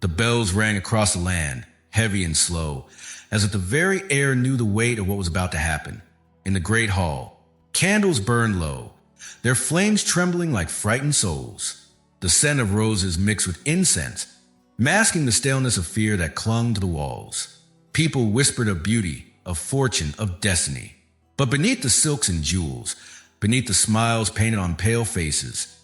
The bells rang across the land, heavy and slow, as if the very air knew the weight of what was about to happen. In the great hall, candles burned low, their flames trembling like frightened souls. The scent of roses mixed with incense, masking the staleness of fear that clung to the walls. People whispered of beauty, of fortune, of destiny. But beneath the silks and jewels, beneath the smiles painted on pale faces,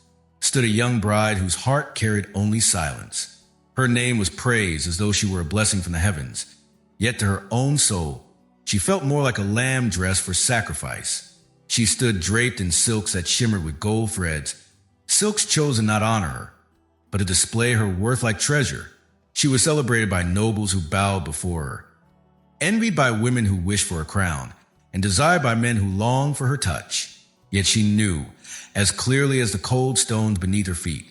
stood a young bride whose heart carried only silence. Her name was praised as though she were a blessing from the heavens. Yet to her own soul, she felt more like a lamb dressed for sacrifice. She stood draped in silks that shimmered with gold threads, silks chosen not to honor her, but to display her worth like treasure. She was celebrated by nobles who bowed before her, envied by women who wished for a crown, and desired by men who longed for her touch. Yet she knew, as clearly as the cold stones beneath her feet,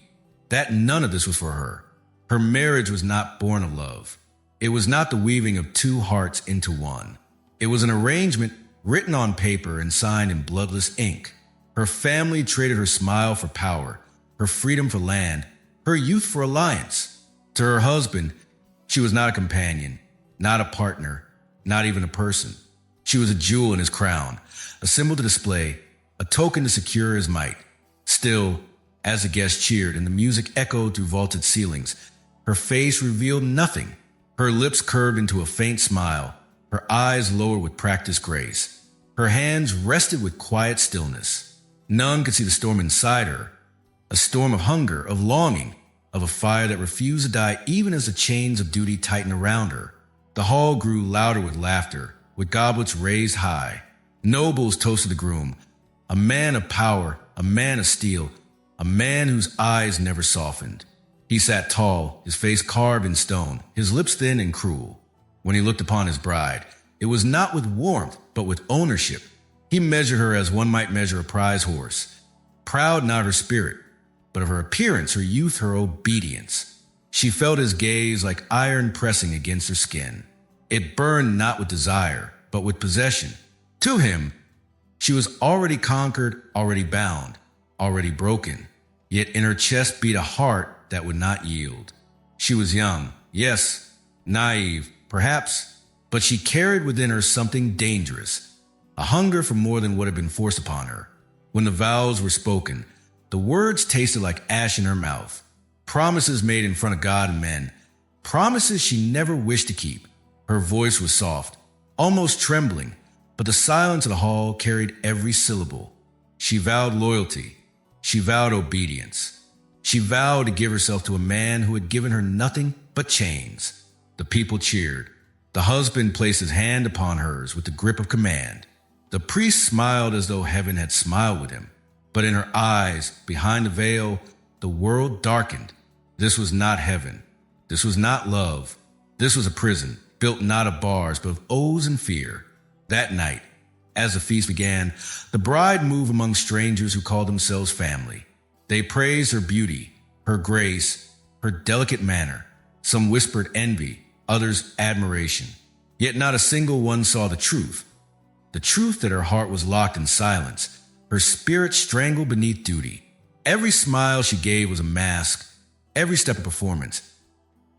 that none of this was for her. Her marriage was not born of love. It was not the weaving of two hearts into one. It was an arrangement written on paper and signed in bloodless ink. Her family traded her smile for power, her freedom for land, her youth for alliance. To her husband, she was not a companion, not a partner, not even a person. She was a jewel in his crown, a symbol to display, a token to secure his might. Still, as the guests cheered and the music echoed through vaulted ceilings, her face revealed nothing. Her lips curved into a faint smile, her eyes lowered with practiced grace. Her hands rested with quiet stillness. None could see the storm inside her, a storm of hunger, of longing, of a fire that refused to die even as the chains of duty tightened around her. The hall grew louder with laughter, with goblets raised high. Nobles toasted the groom, a man of power, a man of steel, a man whose eyes never softened. He sat tall, his face carved in stone, his lips thin and cruel. When he looked upon his bride, it was not with warmth, but with ownership. He measured her as one might measure a prize horse, proud not of her spirit, but of her appearance, her youth, her obedience. She felt his gaze like iron pressing against her skin. It burned not with desire, but with possession. To him, she was already conquered, already bound, already broken. Yet in her chest beat a heart that would not yield. She was young, yes, naive, perhaps, but she carried within her something dangerous, a hunger for more than what had been forced upon her. When the vows were spoken, the words tasted like ash in her mouth. Promises made in front of God and men, promises she never wished to keep. Her voice was soft, almost trembling, but the silence of the hall carried every syllable. She vowed loyalty. She vowed obedience. She vowed to give herself to a man who had given her nothing but chains. The people cheered. The husband placed his hand upon hers with the grip of command. The priest smiled as though heaven had smiled with him. But in her eyes, behind the veil, the world darkened. This was not heaven. This was not love. This was a prison, built not of bars, but of oaths and fear. That night, as the feast began, the bride moved among strangers who called themselves family. They praised her beauty, her grace, her delicate manner. Some whispered envy, others admiration. Yet not a single one saw the truth that her heart was locked in silence, her spirit strangled beneath duty. Every smile she gave was a mask, every step a performance,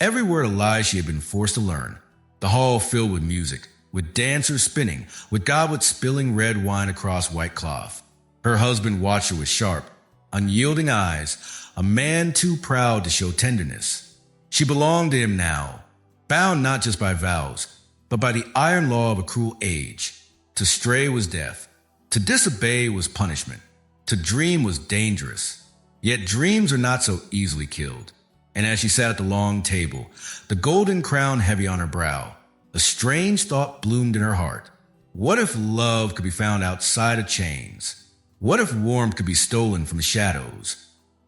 every word a lie she had been forced to learn. The hall filled with music, with dancers spinning, with goblets spilling red wine across white cloth. Her husband watched her with sharp, unyielding eyes, a man too proud to show tenderness. She belonged to him now, bound not just by vows, but by the iron law of a cruel age. To stray was death. To disobey was punishment. To dream was dangerous. Yet dreams are not so easily killed. And as she sat at the long table, the golden crown heavy on her brow, a strange thought bloomed in her heart. What if love could be found outside of chains? What if warmth could be stolen from the shadows,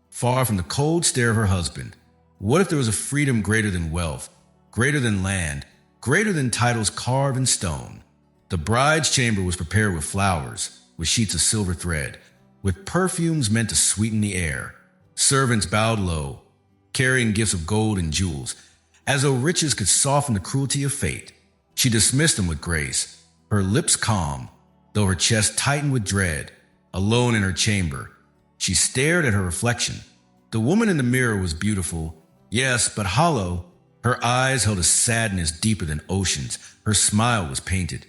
far from the cold stare of her husband? What if there was a freedom greater than wealth, greater than land, greater than titles carved in stone? The bride's chamber was prepared with flowers, with sheets of silver thread, with perfumes meant to sweeten the air. Servants bowed low, carrying gifts of gold and jewels, as though riches could soften the cruelty of fate. She dismissed them with grace, her lips calm, though her chest tightened with dread. Alone in her chamber, she stared at her reflection. The woman in the mirror was beautiful, yes, but hollow, Her eyes held a sadness deeper than oceans. Her smile was painted.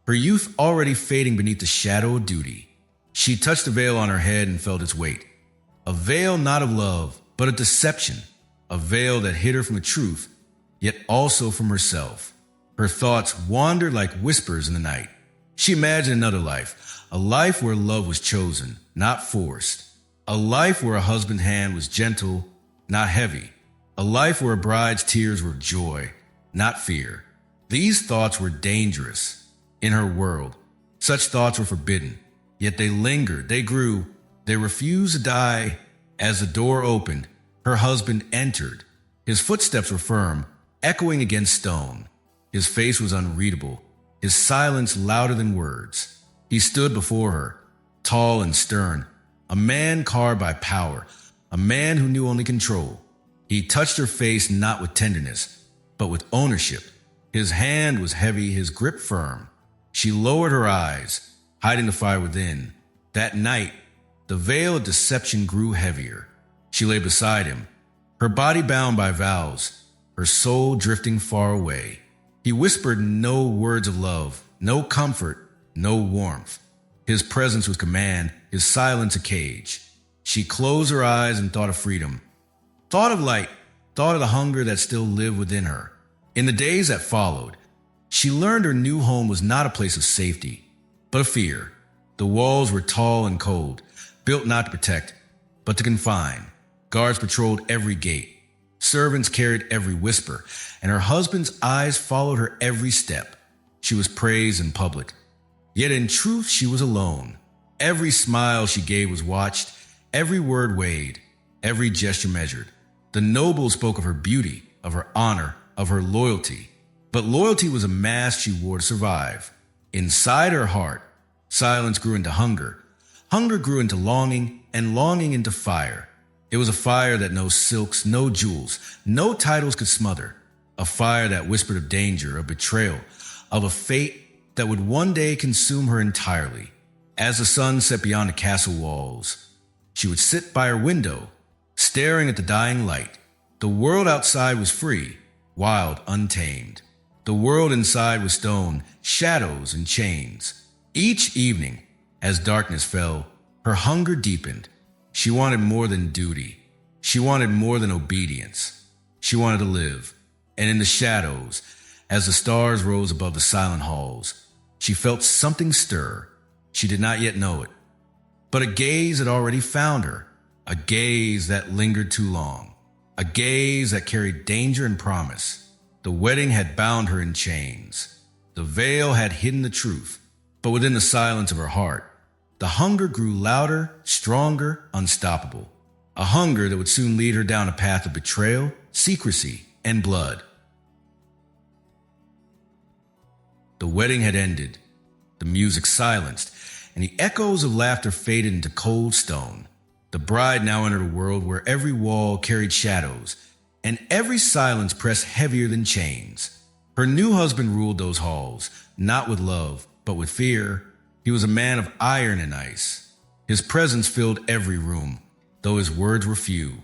Her youth already fading beneath the shadow of duty. She touched the veil on her head and felt its weight. A veil not of love, but of deception. A veil that hid her from the truth, yet also from herself. Her thoughts wandered like whispers in the night. She imagined another life, a life where love was chosen, not forced. A life where a husband's hand was gentle, not heavy. A life where a bride's tears were joy, not fear. These thoughts were dangerous. In her world, such thoughts were forbidden. Yet they lingered, they grew, they refused to die. As the door opened, her husband entered. His footsteps were firm, echoing against stone. His face was unreadable, his silence louder than words. He stood before her, tall and stern, a man carved by power, a man who knew only control. He touched her face not with tenderness, but with ownership. His hand was heavy, his grip firm. She lowered her eyes, hiding the fire within. That night, the veil of deception grew heavier. She lay beside him, her body bound by vows, her soul drifting far away. He whispered no words of love, no comfort, no warmth. His presence was command, his silence a cage. She closed her eyes and thought of freedom. Thought of light, thought of the hunger that still lived within her. In the days that followed, she learned her new home was not a place of safety, but of fear. The walls were tall and cold, built not to protect, but to confine. Guards patrolled every gate. Servants carried every whisper, and her husband's eyes followed her every step. She was praised in public. Yet in truth, she was alone. Every smile she gave was watched, every word weighed, every gesture measured. The nobles spoke of her beauty, of her honor, of her loyalty. But loyalty was a mask she wore to survive. Inside her heart, silence grew into hunger. Hunger grew into longing, and longing into fire. It was a fire that no silks, no jewels, no titles could smother. A fire that whispered of danger, of betrayal, of a fate that would one day consume her entirely. As the sun set beyond the castle walls, she would sit by her window, staring at the dying light. The world outside was free, wild, untamed. The world inside was stone, shadows, and chains. Each evening, as darkness fell, her hunger deepened. She wanted more than duty. She wanted more than obedience. She wanted to live. And in the shadows, as the stars rose above the silent halls, she felt something stir. She did not yet know it. But a gaze had already found her, a gaze that lingered too long, a gaze that carried danger and promise. The wedding had bound her in chains. The veil had hidden the truth, but within the silence of her heart, the hunger grew louder, stronger, unstoppable. A hunger that would soon lead her down a path of betrayal, secrecy, and blood. The wedding had ended, the music silenced, and the echoes of laughter faded into cold stone. The bride now entered a world where every wall carried shadows, and every silence pressed heavier than chains. Her new husband ruled those halls, not with love, but with fear. He was a man of iron and ice. His presence filled every room, though his words were few.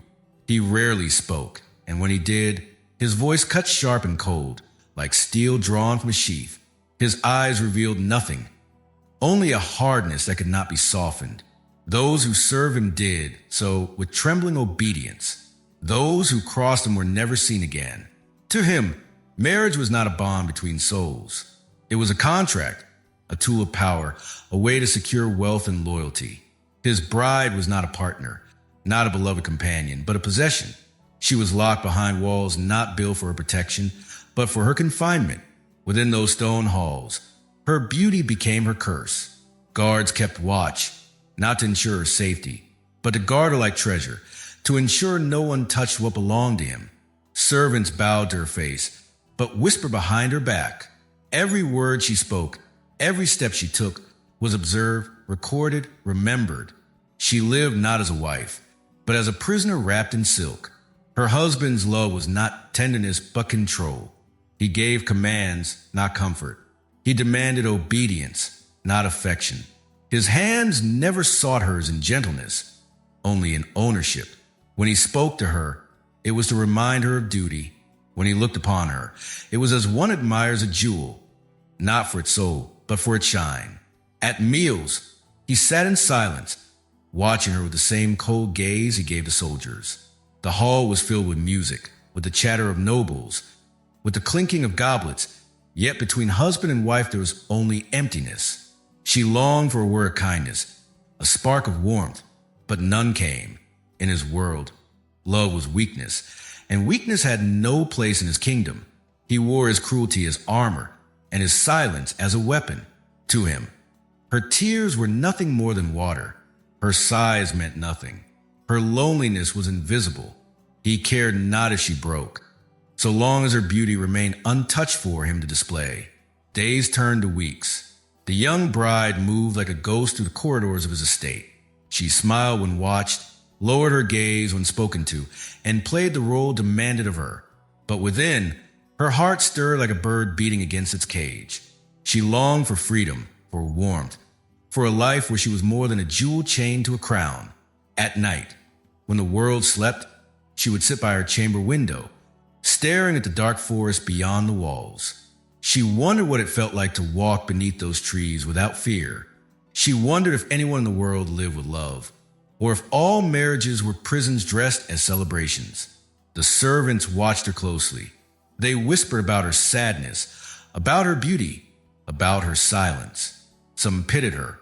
He rarely spoke, and when he did, his voice cut sharp and cold, like steel drawn from a sheath. His eyes revealed nothing, only a hardness that could not be softened. Those who served him did so with trembling obedience. Those who crossed him were never seen again. To him, marriage was not a bond between souls. It was a contract, a tool of power, a way to secure wealth and loyalty. His bride was not a partner, not a beloved companion, but a possession. She was locked behind walls not built for her protection, but for her confinement. Within those stone halls, her beauty became her curse. Guards kept watch, not to ensure her safety, but to guard her like treasure, to ensure no one touched what belonged to him. Servants bowed to her face, but whispered behind her back. Every word she spoke, every step she took, was observed, recorded, remembered. She lived not as a wife, but as a prisoner wrapped in silk. Her husband's love was not tenderness, but control. He gave commands, not comfort. He demanded obedience, not affection. His hands never sought hers in gentleness, only in ownership. When he spoke to her, it was to remind her of duty. When he looked upon her, it was as one admires a jewel, not for its soul, but for its shine. At meals, he sat in silence, watching her with the same cold gaze he gave to soldiers. The hall was filled with music, with the chatter of nobles, with the clinking of goblets, yet between husband and wife there was only emptiness. She longed for a word of kindness, a spark of warmth, but none came. In his world, love was weakness, and weakness had no place in his kingdom. He wore his cruelty as armor, and his silence as a weapon. To him, her tears were nothing more than water. Her sighs meant nothing. Her loneliness was invisible. He cared not if she broke, so long as her beauty remained untouched for him to display. Days turned to weeks. The young bride moved like a ghost through the corridors of his estate. She smiled when watched, lowered her gaze when spoken to, and played the role demanded of her. But within, her heart stirred like a bird beating against its cage. She longed for freedom, for warmth, for a life where she was more than a jewel chained to a crown. At night, when the world slept, she would sit by her chamber window, staring at the dark forest beyond the walls. She wondered what it felt like to walk beneath those trees without fear. She wondered if anyone in the world lived with love, or if all marriages were prisons dressed as celebrations. The servants watched her closely. They whispered about her sadness, about her beauty, about her silence. Some pitied her,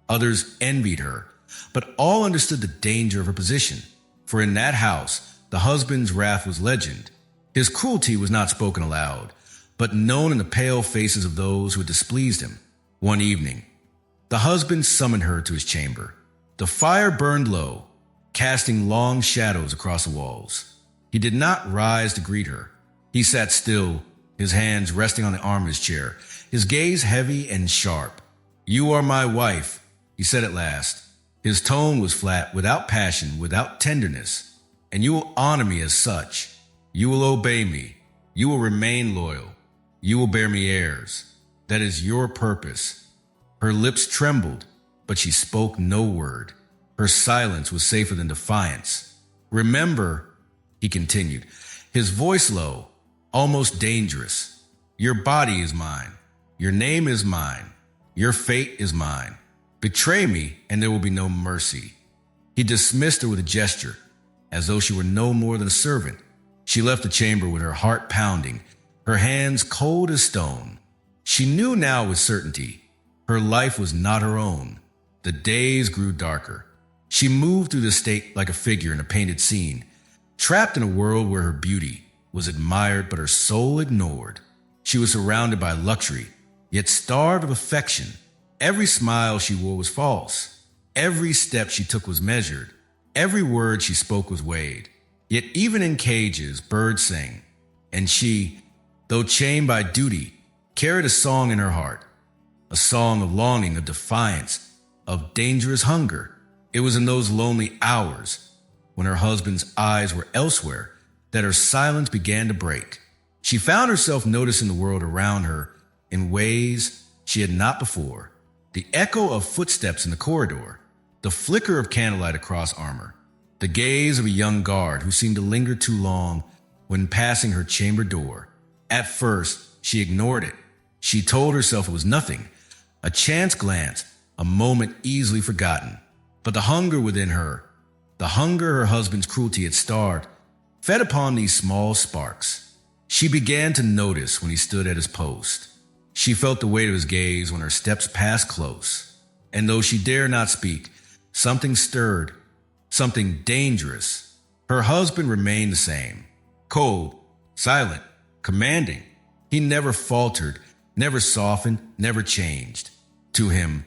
others envied her, but all understood the danger of her position. For in that house, the husband's wrath was legend. His cruelty was not spoken aloud, but known in the pale faces of those who had displeased him. One evening, the husband summoned her to his chamber. The fire burned low, casting long shadows across the walls. He did not rise to greet her. He sat still, his hands resting on the arm of his chair, his gaze heavy and sharp. "You are my wife," he said at last. His tone was flat, without passion, without tenderness. "And you will honor me as such. You will obey me. You will remain loyal. You will bear me heirs. That is your purpose." Her lips trembled, but she spoke no word. Her silence was safer than defiance. "Remember," he continued, his voice low, almost dangerous, "your body is mine. Your name is mine. Your fate is mine. Betray me, and there will be no mercy." He dismissed her with a gesture, as though she were no more than a servant. She left the chamber with her heart pounding, her hands cold as stone. She knew now with certainty her life was not her own. The days grew darker. She moved through the state like a figure in a painted scene, trapped in a world where her beauty was admired but her soul ignored. She was surrounded by luxury, yet starved of affection. Every smile she wore was false. Every step she took was measured. Every word she spoke was weighed. Yet even in cages, birds sang. And she, though chained by duty, carried a song in her heart. A song of longing, of defiance, of dangerous hunger. It was in those lonely hours, when her husband's eyes were elsewhere, that her silence began to break. She found herself noticing the world around her in ways she had not before. The echo of footsteps in the corridor, the flicker of candlelight across armor, the gaze of a young guard who seemed to linger too long when passing her chamber door. At first, she ignored it. She told herself it was nothing, a chance glance, a moment easily forgotten. But the hunger within her, the hunger her husband's cruelty had starved, fed upon these small sparks. She began to notice when he stood at his post. She felt the weight of his gaze when her steps passed close. And though she dared not speak, something stirred, something dangerous. Her husband remained the same, cold, silent, commanding. He never faltered, never softened, never changed. To him,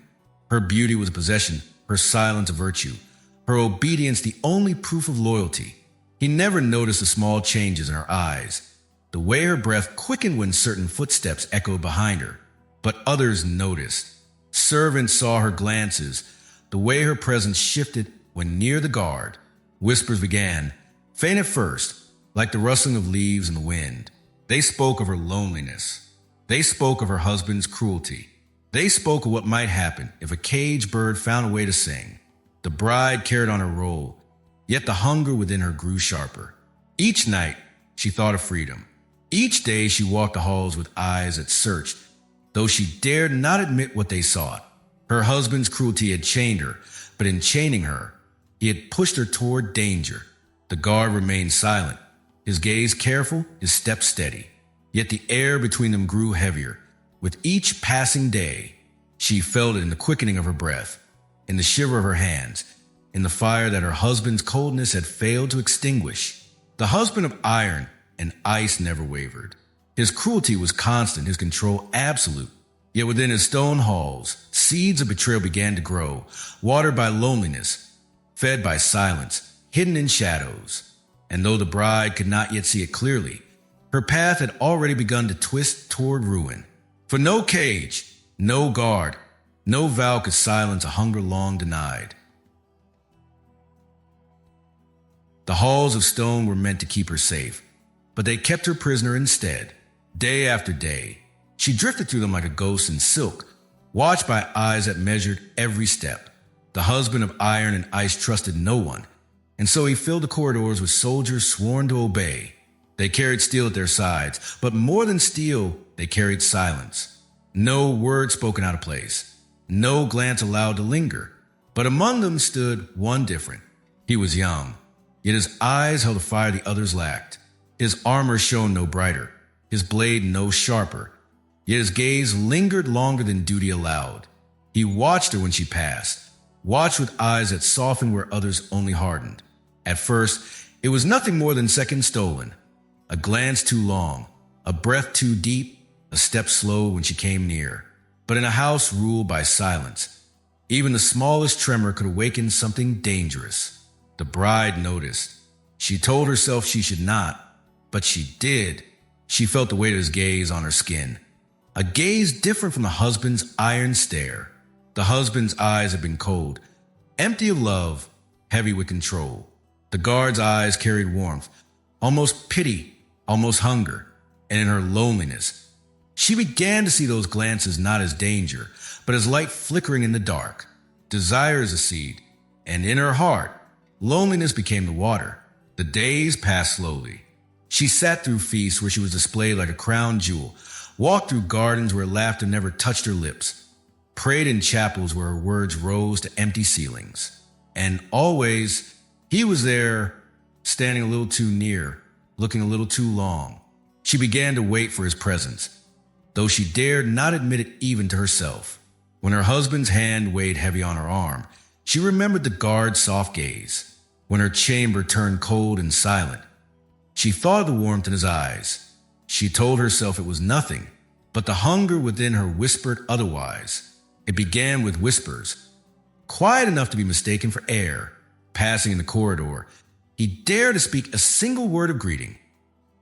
her beauty was a possession, her silence a virtue, her obedience the only proof of loyalty. He never noticed the small changes in her eyes, the way her breath quickened when certain footsteps echoed behind her. But others noticed. Servants saw her glances, the way her presence shifted when near the guard. Whispers began, faint at first, like the rustling of leaves in the wind. They spoke of her loneliness. They spoke of her husband's cruelty. They spoke of what might happen if a caged bird found a way to sing. The bride carried on her role, yet the hunger within her grew sharper. Each night, she thought of freedom. Each day she walked the halls with eyes that searched, though she dared not admit what they sought. Her husband's cruelty had chained her, but in chaining her, he had pushed her toward danger. The guard remained silent, his gaze careful, his step steady. Yet the air between them grew heavier. With each passing day, she felt it in the quickening of her breath, in the shiver of her hands, in the fire that her husband's coldness had failed to extinguish. The husband of iron and ice never wavered. His cruelty was constant, his control absolute. Yet within his stone halls, seeds of betrayal began to grow, watered by loneliness, fed by silence, hidden in shadows. And though the bride could not yet see it clearly, her path had already begun to twist toward ruin. For no cage, no guard, no vow could silence a hunger long denied. The halls of stone were meant to keep her safe, but they kept her prisoner instead. Day after day, she drifted through them like a ghost in silk, watched by eyes that measured every step. The husband of iron and ice trusted no one, and so he filled the corridors with soldiers sworn to obey. They carried steel at their sides, but more than steel, they carried silence. No word spoken out of place, no glance allowed to linger. But among them stood one different. He was young, yet his eyes held a fire the others lacked. His armor shone no brighter, his blade no sharper, yet his gaze lingered longer than duty allowed. He watched her when she passed, watched with eyes that softened where others only hardened. At first, it was nothing more than seconds stolen, a glance too long, a breath too deep, a step slow when she came near. But in a house ruled by silence, even the smallest tremor could awaken something dangerous. The bride noticed. She told herself she should not, but she did. She felt the weight of his gaze on her skin, a gaze different from the husband's iron stare. The husband's eyes had been cold, empty of love, heavy with control. The guard's eyes carried warmth, almost pity, almost hunger, and in her loneliness, she began to see those glances not as danger, but as light flickering in the dark. Desire is a seed, and in her heart, loneliness became the water. The days passed slowly. She sat through feasts where she was displayed like a crown jewel, walked through gardens where laughter never touched her lips, prayed in chapels where her words rose to empty ceilings. And always, he was there, standing a little too near, looking a little too long. She began to wait for his presence, though she dared not admit it even to herself. When her husband's hand weighed heavy on her arm, she remembered the guard's soft gaze. When her chamber turned cold and silent, she thought of the warmth in his eyes. She told herself it was nothing, but the hunger within her whispered otherwise. It began with whispers, quiet enough to be mistaken for air. Passing in the corridor, he dared to speak a single word of greeting,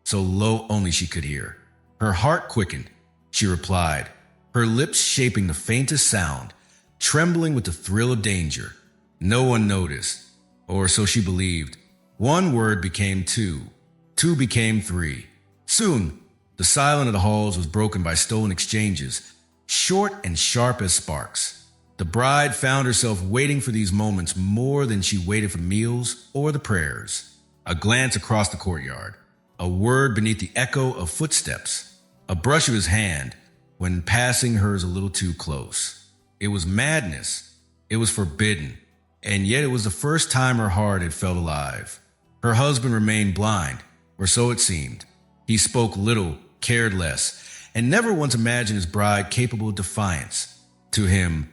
so low only she could hear. Her heart quickened. She replied, her lips shaping the faintest sound, trembling with the thrill of danger. No one noticed, or so she believed. One word became two. Two became three. Soon, the silence of the halls was broken by stolen exchanges, short and sharp as sparks. The bride found herself waiting for these moments more than she waited for meals or the prayers. A glance across the courtyard, a word beneath the echo of footsteps, a brush of his hand when passing hers a little too close. It was madness. It was forbidden. And yet it was the first time her heart had felt alive. Her husband remained blind, or so it seemed. He spoke little, cared less, and never once imagined his bride capable of defiance. To him,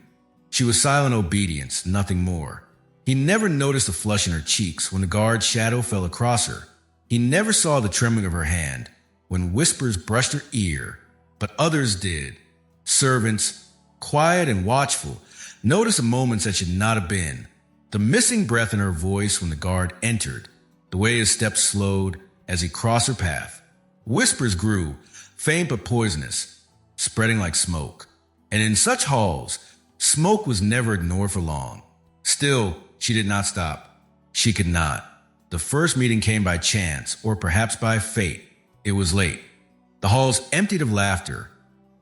she was silent obedience, nothing more. He never noticed the flush in her cheeks when the guard's shadow fell across her. He never saw the trembling of her hand when whispers brushed her ear, but others did. Servants, quiet and watchful, noticed the moments that should not have been. The missing breath in her voice when the guard entered, the way his steps slowed as he crossed her path. Whispers grew, faint but poisonous, spreading like smoke. And in such halls, smoke was never ignored for long. Still, she did not stop. She could not. The first meeting came by chance, or perhaps by fate. It was late. The halls emptied of laughter,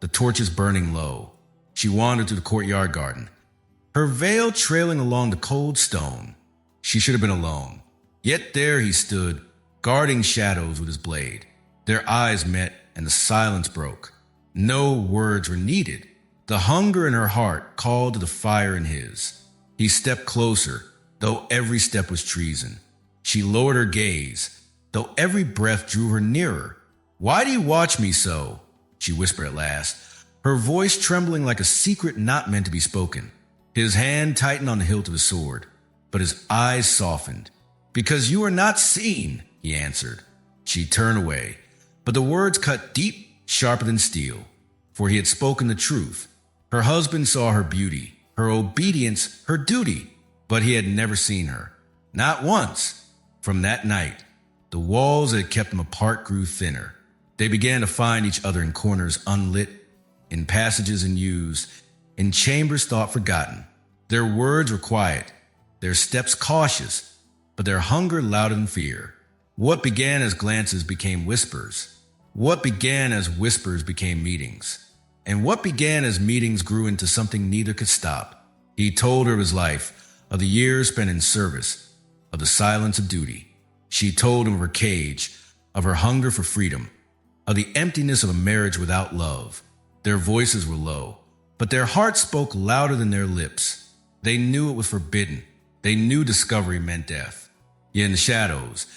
the torches burning low. She wandered through the courtyard garden, her veil trailing along the cold stone. She should have been alone. Yet there he stood, guarding shadows with his blade. Their eyes met, and the silence broke. No words were needed. The hunger in her heart called to the fire in his. He stepped closer, though every step was treason. She lowered her gaze, though every breath drew her nearer. "Why do you watch me so?" she whispered at last, her voice trembling like a secret not meant to be spoken. His hand tightened on the hilt of his sword, but his eyes softened. "Because you are not seen," he answered. She turned away, but the words cut deep, sharper than steel, for he had spoken the truth. Her husband saw her beauty, her obedience, her duty, but he had never seen her. Not once. From that night, the walls that had kept them apart grew thinner. They began to find each other in corners unlit, in passages unused, in chambers thought forgotten. Their words were quiet, their steps cautious, but their hunger louder than fear. What began as glances became whispers. What began as whispers became meetings. And what began as meetings grew into something neither could stop. He told her of his life, of the years spent in service, of the silence of duty. She told him of her cage, of her hunger for freedom, of the emptiness of a marriage without love. Their voices were low, but their hearts spoke louder than their lips. They knew it was forbidden. They knew discovery meant death. Yet in the shadows,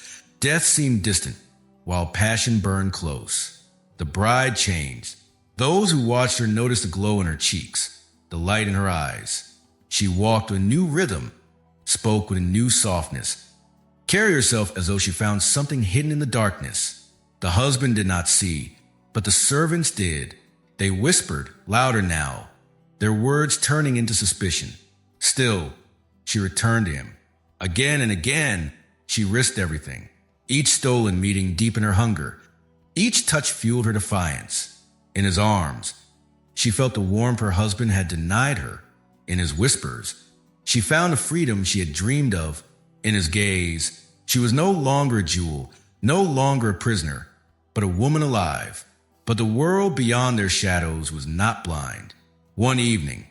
death seemed distant, while passion burned close. The bride changed. Those who watched her noticed the glow in her cheeks, the light in her eyes. She walked with a new rhythm, spoke with a new softness, carried herself as though she found something hidden in the darkness. The husband did not see, but the servants did. They whispered, louder now, their words turning into suspicion. Still, she returned to him. Again and again, she risked everything. Each stolen meeting deepened her hunger. Each touch fueled her defiance. In his arms, she felt the warmth her husband had denied her. In his whispers, she found the freedom she had dreamed of. In his gaze, she was no longer a jewel, no longer a prisoner, but a woman alive. But the world beyond their shadows was not blind. One evening,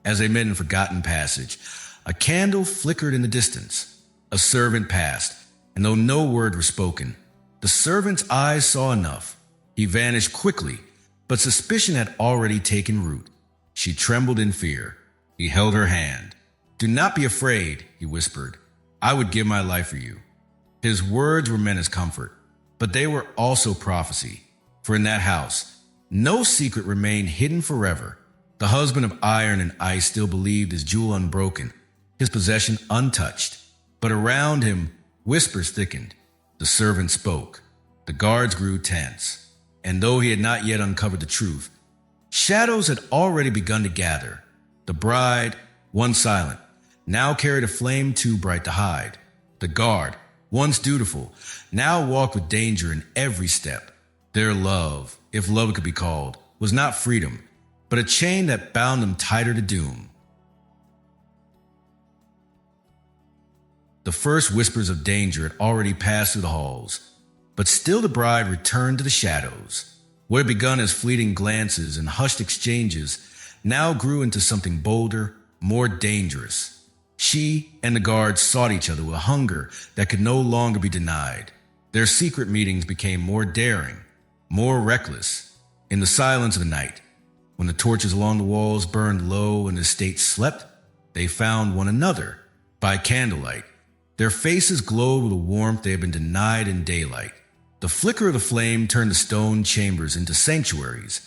as they met in a forgotten passage, a candle flickered in the distance. A servant passed, and though no word was spoken, the servant's eyes saw enough. He vanished quickly, but suspicion had already taken root. She trembled in fear. He held her hand. "Do not be afraid," he whispered. "I would give my life for you." His words were meant as comfort, but they were also prophecy. For in that house, no secret remained hidden forever. The husband of iron and ice still believed his jewel unbroken, his possession untouched. But around him, whispers thickened. The servant spoke. The guards grew tense. And though he had not yet uncovered the truth, shadows had already begun to gather. The bride, once silent, now carried a flame too bright to hide. The guard, once dutiful, now walked with danger in every step. Their love, if love it could be called, was not freedom, but a chain that bound them tighter to doom. The first whispers of danger had already passed through the halls, but still the bride returned to the shadows. What had begun as fleeting glances and hushed exchanges now grew into something bolder, more dangerous. She and the guards sought each other with a hunger that could no longer be denied. Their secret meetings became more daring, more reckless. In the silence of the night, when the torches along the walls burned low and the state slept, they found one another. By candlelight, their faces glowed with a warmth they had been denied in daylight. The flicker of the flame turned the stone chambers into sanctuaries,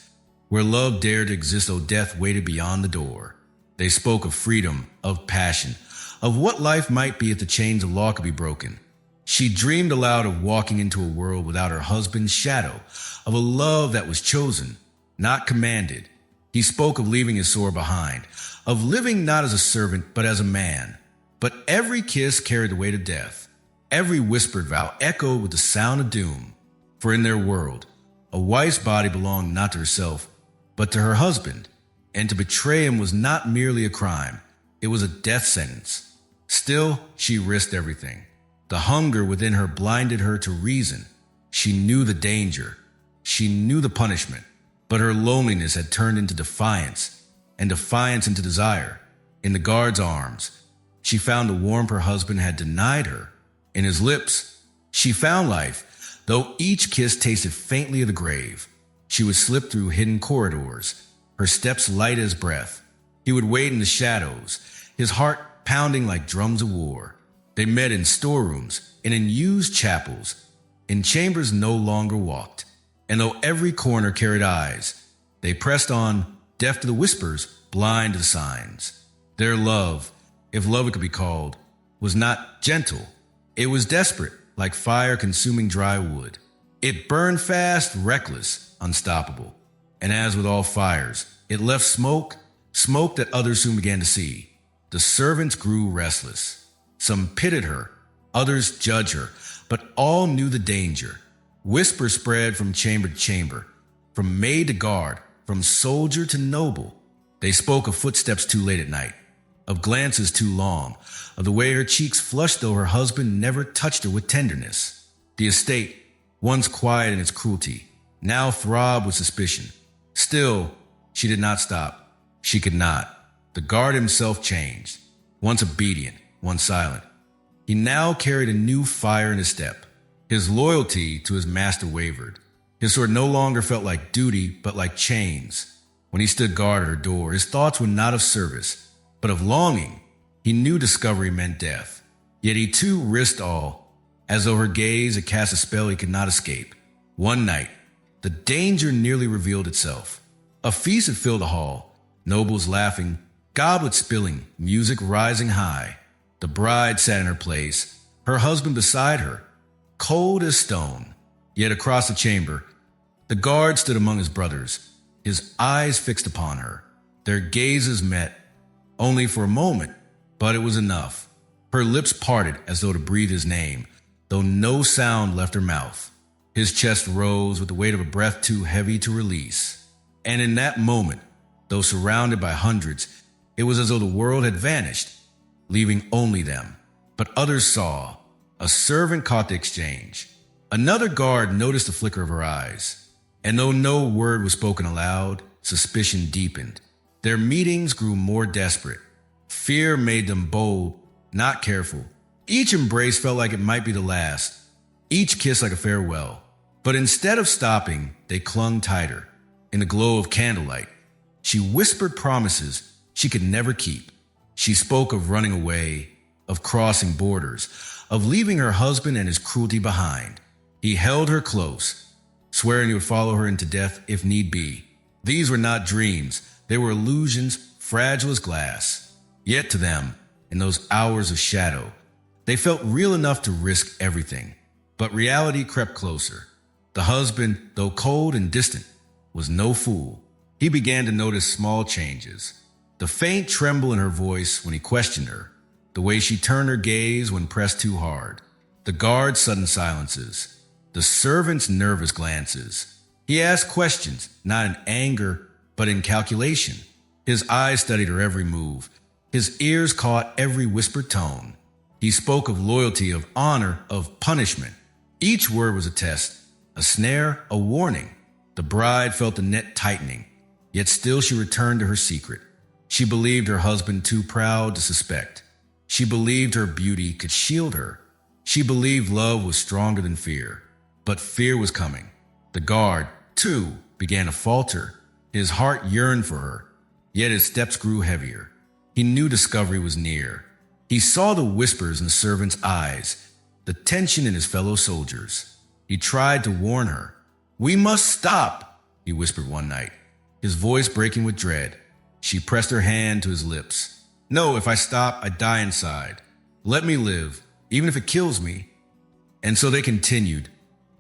where love dared to exist though death waited beyond the door. They spoke of freedom, of passion, of what life might be if the chains of law could be broken. She dreamed aloud of walking into a world without her husband's shadow, of a love that was chosen, not commanded. He spoke of leaving his sword behind, of living not as a servant but as a man. But every kiss carried the weight of death. Every whispered vow echoed with the sound of doom. For in their world, a wife's body belonged not to herself, but to her husband. And to betray him was not merely a crime, it was a death sentence. Still, she risked everything. The hunger within her blinded her to reason. She knew the danger. She knew the punishment. But her loneliness had turned into defiance, and defiance into desire. In the guard's arms, she found the warmth her husband had denied her. In his lips, she found life, though each kiss tasted faintly of the grave. She would slip through hidden corridors, her steps light as breath. He would wait in the shadows, his heart pounding like drums of war. They met in storerooms and in used chapels, in chambers no longer walked. And though every corner carried eyes, they pressed on, deaf to the whispers, blind to the signs. Their love, if love it could be called, was not gentle. It was desperate, like fire consuming dry wood. It burned fast, reckless, unstoppable. And as with all fires, it left smoke that others soon began to see. The servants grew restless. Some pitied her, others judged her, but all knew the danger. Whispers spread from chamber to chamber, from maid to guard, from soldier to noble. They spoke of footsteps too late at night, of glances too long, of the way her cheeks flushed though her husband never touched her with tenderness. The estate, once quiet in its cruelty, now throbbed with suspicion. Still, she did not stop. She could not. The guard himself changed, once obedient, once silent. He now carried a new fire in his step. His loyalty to his master wavered. His sword no longer felt like duty, but like chains. When he stood guard at her door, his thoughts were not of service, but of longing. He knew discovery meant death. Yet he too risked all, as though her gaze had cast a spell he could not escape. One night, the danger nearly revealed itself. A feast had filled the hall, nobles laughing, goblets spilling, music rising high. The bride sat in her place, her husband beside her, cold as stone. Yet across the chamber, the guard stood among his brothers, his eyes fixed upon her. Their gazes met, only for a moment, but it was enough. Her lips parted as though to breathe his name, though no sound left her mouth. His chest rose with the weight of a breath too heavy to release. And in that moment, though surrounded by hundreds, it was as though the world had vanished, leaving only them. But others saw. A servant caught the exchange. Another guard noticed the flicker of her eyes. And though no word was spoken aloud, suspicion deepened. Their meetings grew more desperate. Fear made them bold, not careful. Each embrace felt like it might be the last. Each kiss like a farewell. But instead of stopping, they clung tighter. In the glow of candlelight, she whispered promises she could never keep. She spoke of running away, of crossing borders, of leaving her husband and his cruelty behind. He held her close, swearing he would follow her into death if need be. These were not dreams. They were illusions, fragile as glass. Yet to them, in those hours of shadow, they felt real enough to risk everything. But reality crept closer. The husband, though cold and distant, was no fool. He began to notice small changes. The faint tremble in her voice when he questioned her, the way she turned her gaze when pressed too hard, the guard's sudden silences, the servant's nervous glances. He asked questions, not in anger, but in calculation. His eyes studied her every move. His ears caught every whispered tone. He spoke of loyalty, of honor, of punishment. Each word was a test, a snare, a warning. The bride felt the net tightening, yet still she returned to her secret. She believed her husband too proud to suspect. She believed her beauty could shield her. She believed love was stronger than fear. But fear was coming. The guard, too, began to falter. His heart yearned for her, yet his steps grew heavier. He knew discovery was near. He saw the whispers in the servant's eyes, the tension in his fellow soldiers. He tried to warn her. "We must stop," he whispered one night, his voice breaking with dread. She pressed her hand to his lips. "No, if I stop, I die inside. Let me live, even if it kills me." And so they continued,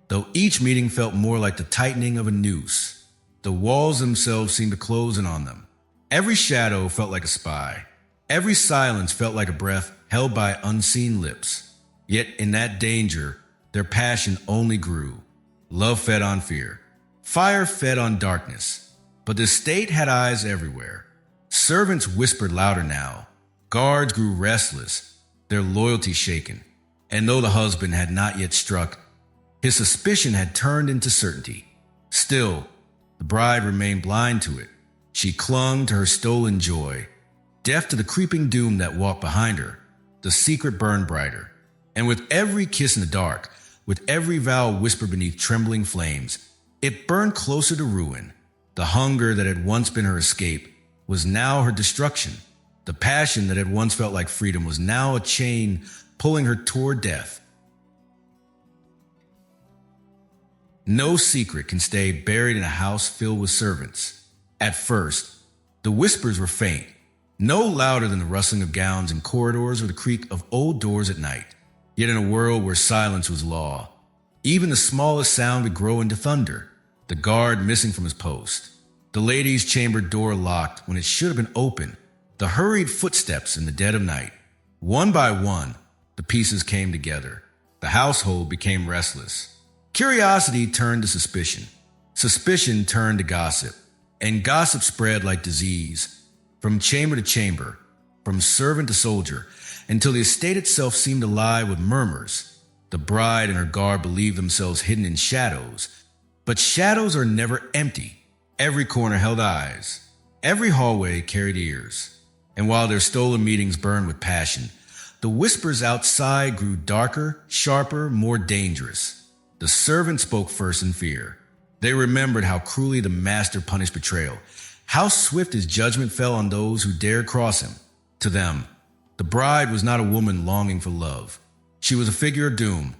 though each meeting felt more like the tightening of a noose. The walls themselves seemed to close in on them. Every shadow felt like a spy. Every silence felt like a breath held by unseen lips. Yet in that danger, their passion only grew. Love fed on fear. Fire fed on darkness. But the state had eyes everywhere. Servants whispered louder now. Guards grew restless, their loyalty shaken. And though the husband had not yet struck, his suspicion had turned into certainty. Still, the bride remained blind to it. She clung to her stolen joy. Deaf to the creeping doom that walked behind her, the secret burned brighter. And with every kiss in the dark, with every vow whispered beneath trembling flames. It burned closer to ruin. The hunger that had once been her escape was now her destruction. The passion that had once felt like freedom was now a chain pulling her toward death. No secret can stay buried in a house filled with servants. At first, the whispers were faint, no louder than the rustling of gowns in corridors or the creak of old doors at night. Yet in a world where silence was law, even the smallest sound would grow into thunder. The guard missing from his post, the ladies' chamber door locked when it should have been open, the hurried footsteps in the dead of night. One by one, the pieces came together. The household became restless. Curiosity turned to suspicion. Suspicion turned to gossip. And gossip spread like disease, from chamber to chamber, from servant to soldier, until the estate itself seemed alive with murmurs. The bride and her guard believed themselves hidden in shadows. But shadows are never empty. Every corner held eyes. Every hallway carried ears. And while their stolen meetings burned with passion, the whispers outside grew darker, sharper, more dangerous. The servant spoke first in fear. They remembered how cruelly the master punished betrayal, how swift his judgment fell on those who dared cross him. To them, the bride was not a woman longing for love. She was a figure of doom,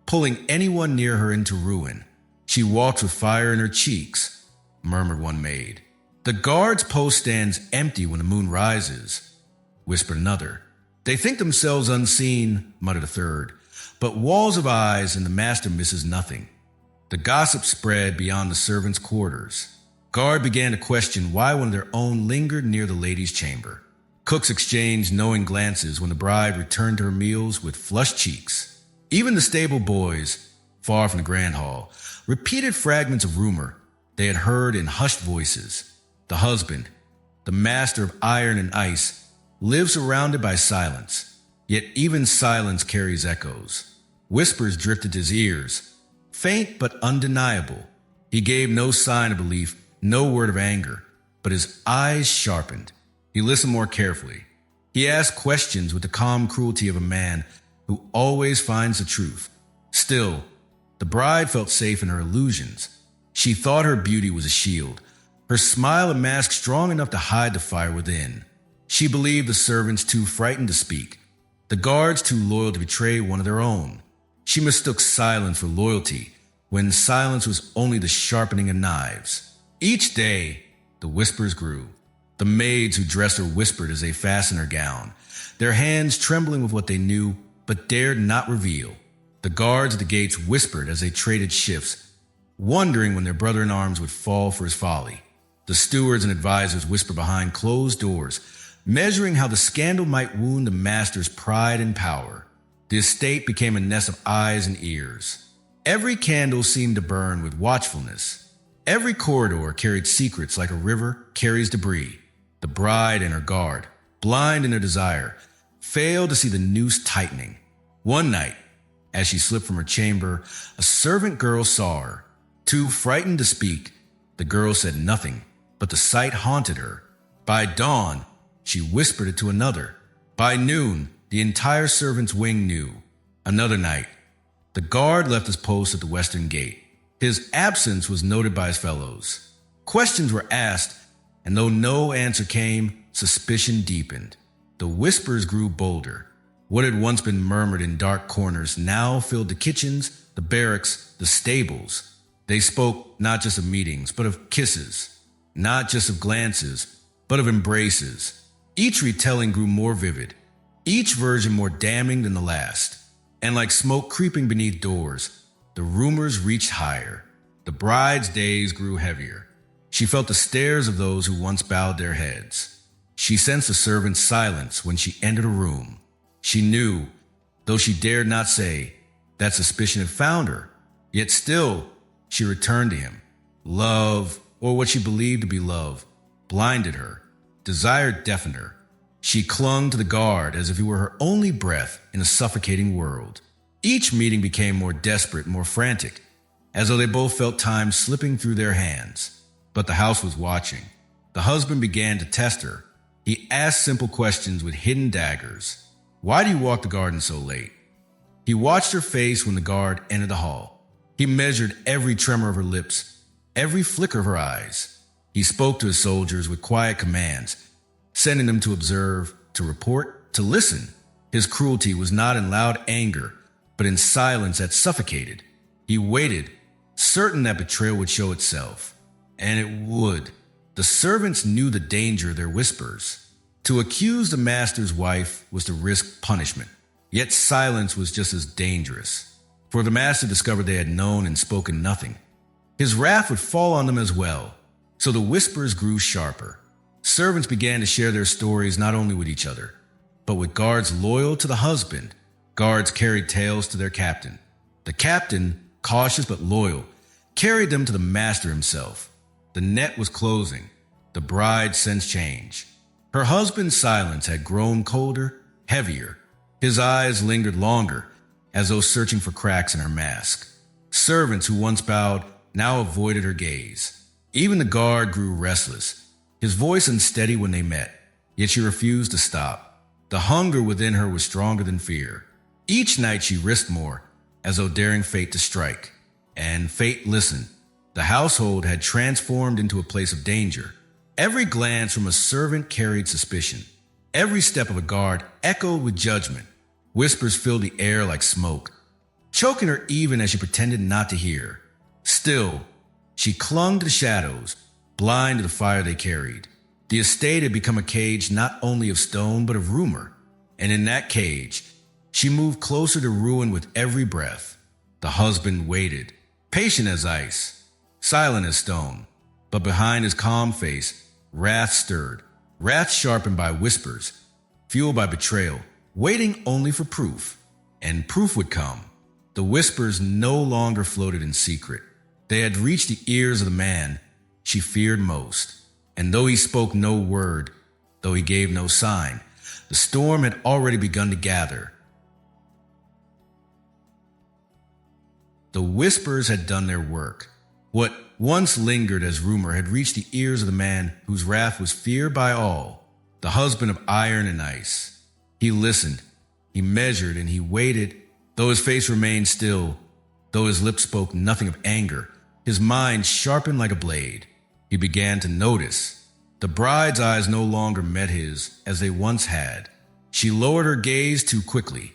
pulling anyone near her into ruin. She walked with fire in her cheeks, murmured one maid. The guard's post stands empty when the moon rises, whispered another. They think themselves unseen, muttered a third. But walls of eyes and the master misses nothing. The gossip spread beyond the servants' quarters. Guard began to question why one of their own lingered near the ladies' chamber. Cooks exchanged knowing glances when the bride returned to her meals with flushed cheeks. Even the stable boys, far from the grand hall, repeated fragments of rumor they had heard in hushed voices. The husband, the master of iron and ice, lives surrounded by silence. Yet even silence carries echoes. Whispers drifted to his ears, faint but undeniable. He gave no sign of belief, no word of anger, but his eyes sharpened. He listened more carefully. He asked questions with the calm cruelty of a man who always finds the truth. Still, the bride felt safe in her illusions. She thought her beauty was a shield, her smile a mask strong enough to hide the fire within. She believed the servants too frightened to speak, the guards too loyal to betray one of their own. She mistook silence for loyalty, when silence was only the sharpening of knives. Each day, the whispers grew. The maids who dressed her whispered as they fastened her gown, their hands trembling with what they knew but dared not reveal. The guards at the gates whispered as they traded shifts, wondering when their brother-in-arms would fall for his folly. The stewards and advisors whispered behind closed doors, measuring how the scandal might wound the master's pride and power. The estate became a nest of eyes and ears. Every candle seemed to burn with watchfulness. Every corridor carried secrets like a river carries debris. The bride and her guard, blind in their desire, failed to see the noose tightening. One night, as she slipped from her chamber, a servant girl saw her. Too frightened to speak, the girl said nothing, but the sight haunted her. By dawn, she whispered it to another. By noon, the entire servant's wing knew. Another night, the guard left his post at the western gate. His absence was noted by his fellows. Questions were asked, and though no answer came, suspicion deepened. The whispers grew bolder. What had once been murmured in dark corners now filled the kitchens, the barracks, the stables. They spoke not just of meetings, but of kisses. Not just of glances, but of embraces. Each retelling grew more vivid, each version more damning than the last. And like smoke creeping beneath doors, the rumors reached higher. The bride's days grew heavier. She felt the stares of those who once bowed their heads. She sensed the servant's silence when she entered a room. She knew, though she dared not say, that suspicion had found her. Yet still, she returned to him. Love, or what she believed to be love, blinded her. Desire deafened her. She clung to the guard as if he were her only breath in a suffocating world. Each meeting became more desperate, more frantic, as though they both felt time slipping through their hands. But the house was watching. The husband began to test her. He asked simple questions with hidden daggers. Why do you walk the garden so late? He watched her face when the guard entered the hall. He measured every tremor of her lips, every flicker of her eyes. He spoke to his soldiers with quiet commands, sending them to observe, to report, to listen. His cruelty was not in loud anger, but in silence that suffocated. He waited, certain that betrayal would show itself. And it would. The servants knew the danger of their whispers. To accuse the master's wife was to risk punishment. Yet silence was just as dangerous. For the master discovered they had known and spoken nothing. His wrath would fall on them as well. So the whispers grew sharper. Servants began to share their stories not only with each other, but with guards loyal to the husband. Guards carried tales to their captain. The captain, cautious but loyal, carried them to the master himself. The net was closing. The bride sensed change. Her husband's silence had grown colder, heavier. His eyes lingered longer, as though searching for cracks in her mask. Servants who once bowed now avoided her gaze. Even the guard grew restless, his voice unsteady when they met, yet she refused to stop. The hunger within her was stronger than fear. Each night she risked more, as though daring fate to strike. And fate listened. The household had transformed into a place of danger. Every glance from a servant carried suspicion. Every step of a guard echoed with judgment. Whispers filled the air like smoke, choking her even as she pretended not to hear. Still, she clung to the shadows, blind to the fire they carried. The estate had become a cage not only of stone but of rumor, and in that cage, she moved closer to ruin with every breath. The husband waited, patient as ice, silent as stone, but behind his calm face, wrath stirred, wrath sharpened by whispers, fueled by betrayal, waiting only for proof. And proof would come. The whispers no longer floated in secret. They had reached the ears of the man she feared most. And though he spoke no word, though he gave no sign, the storm had already begun to gather. The whispers had done their work. What once lingered as rumor had reached the ears of the man whose wrath was feared by all, the husband of iron and ice. He listened, he measured, and he waited. Though his face remained still, though his lips spoke nothing of anger, his mind sharpened like a blade. He began to notice. The bride's eyes no longer met his as they once had. She lowered her gaze too quickly,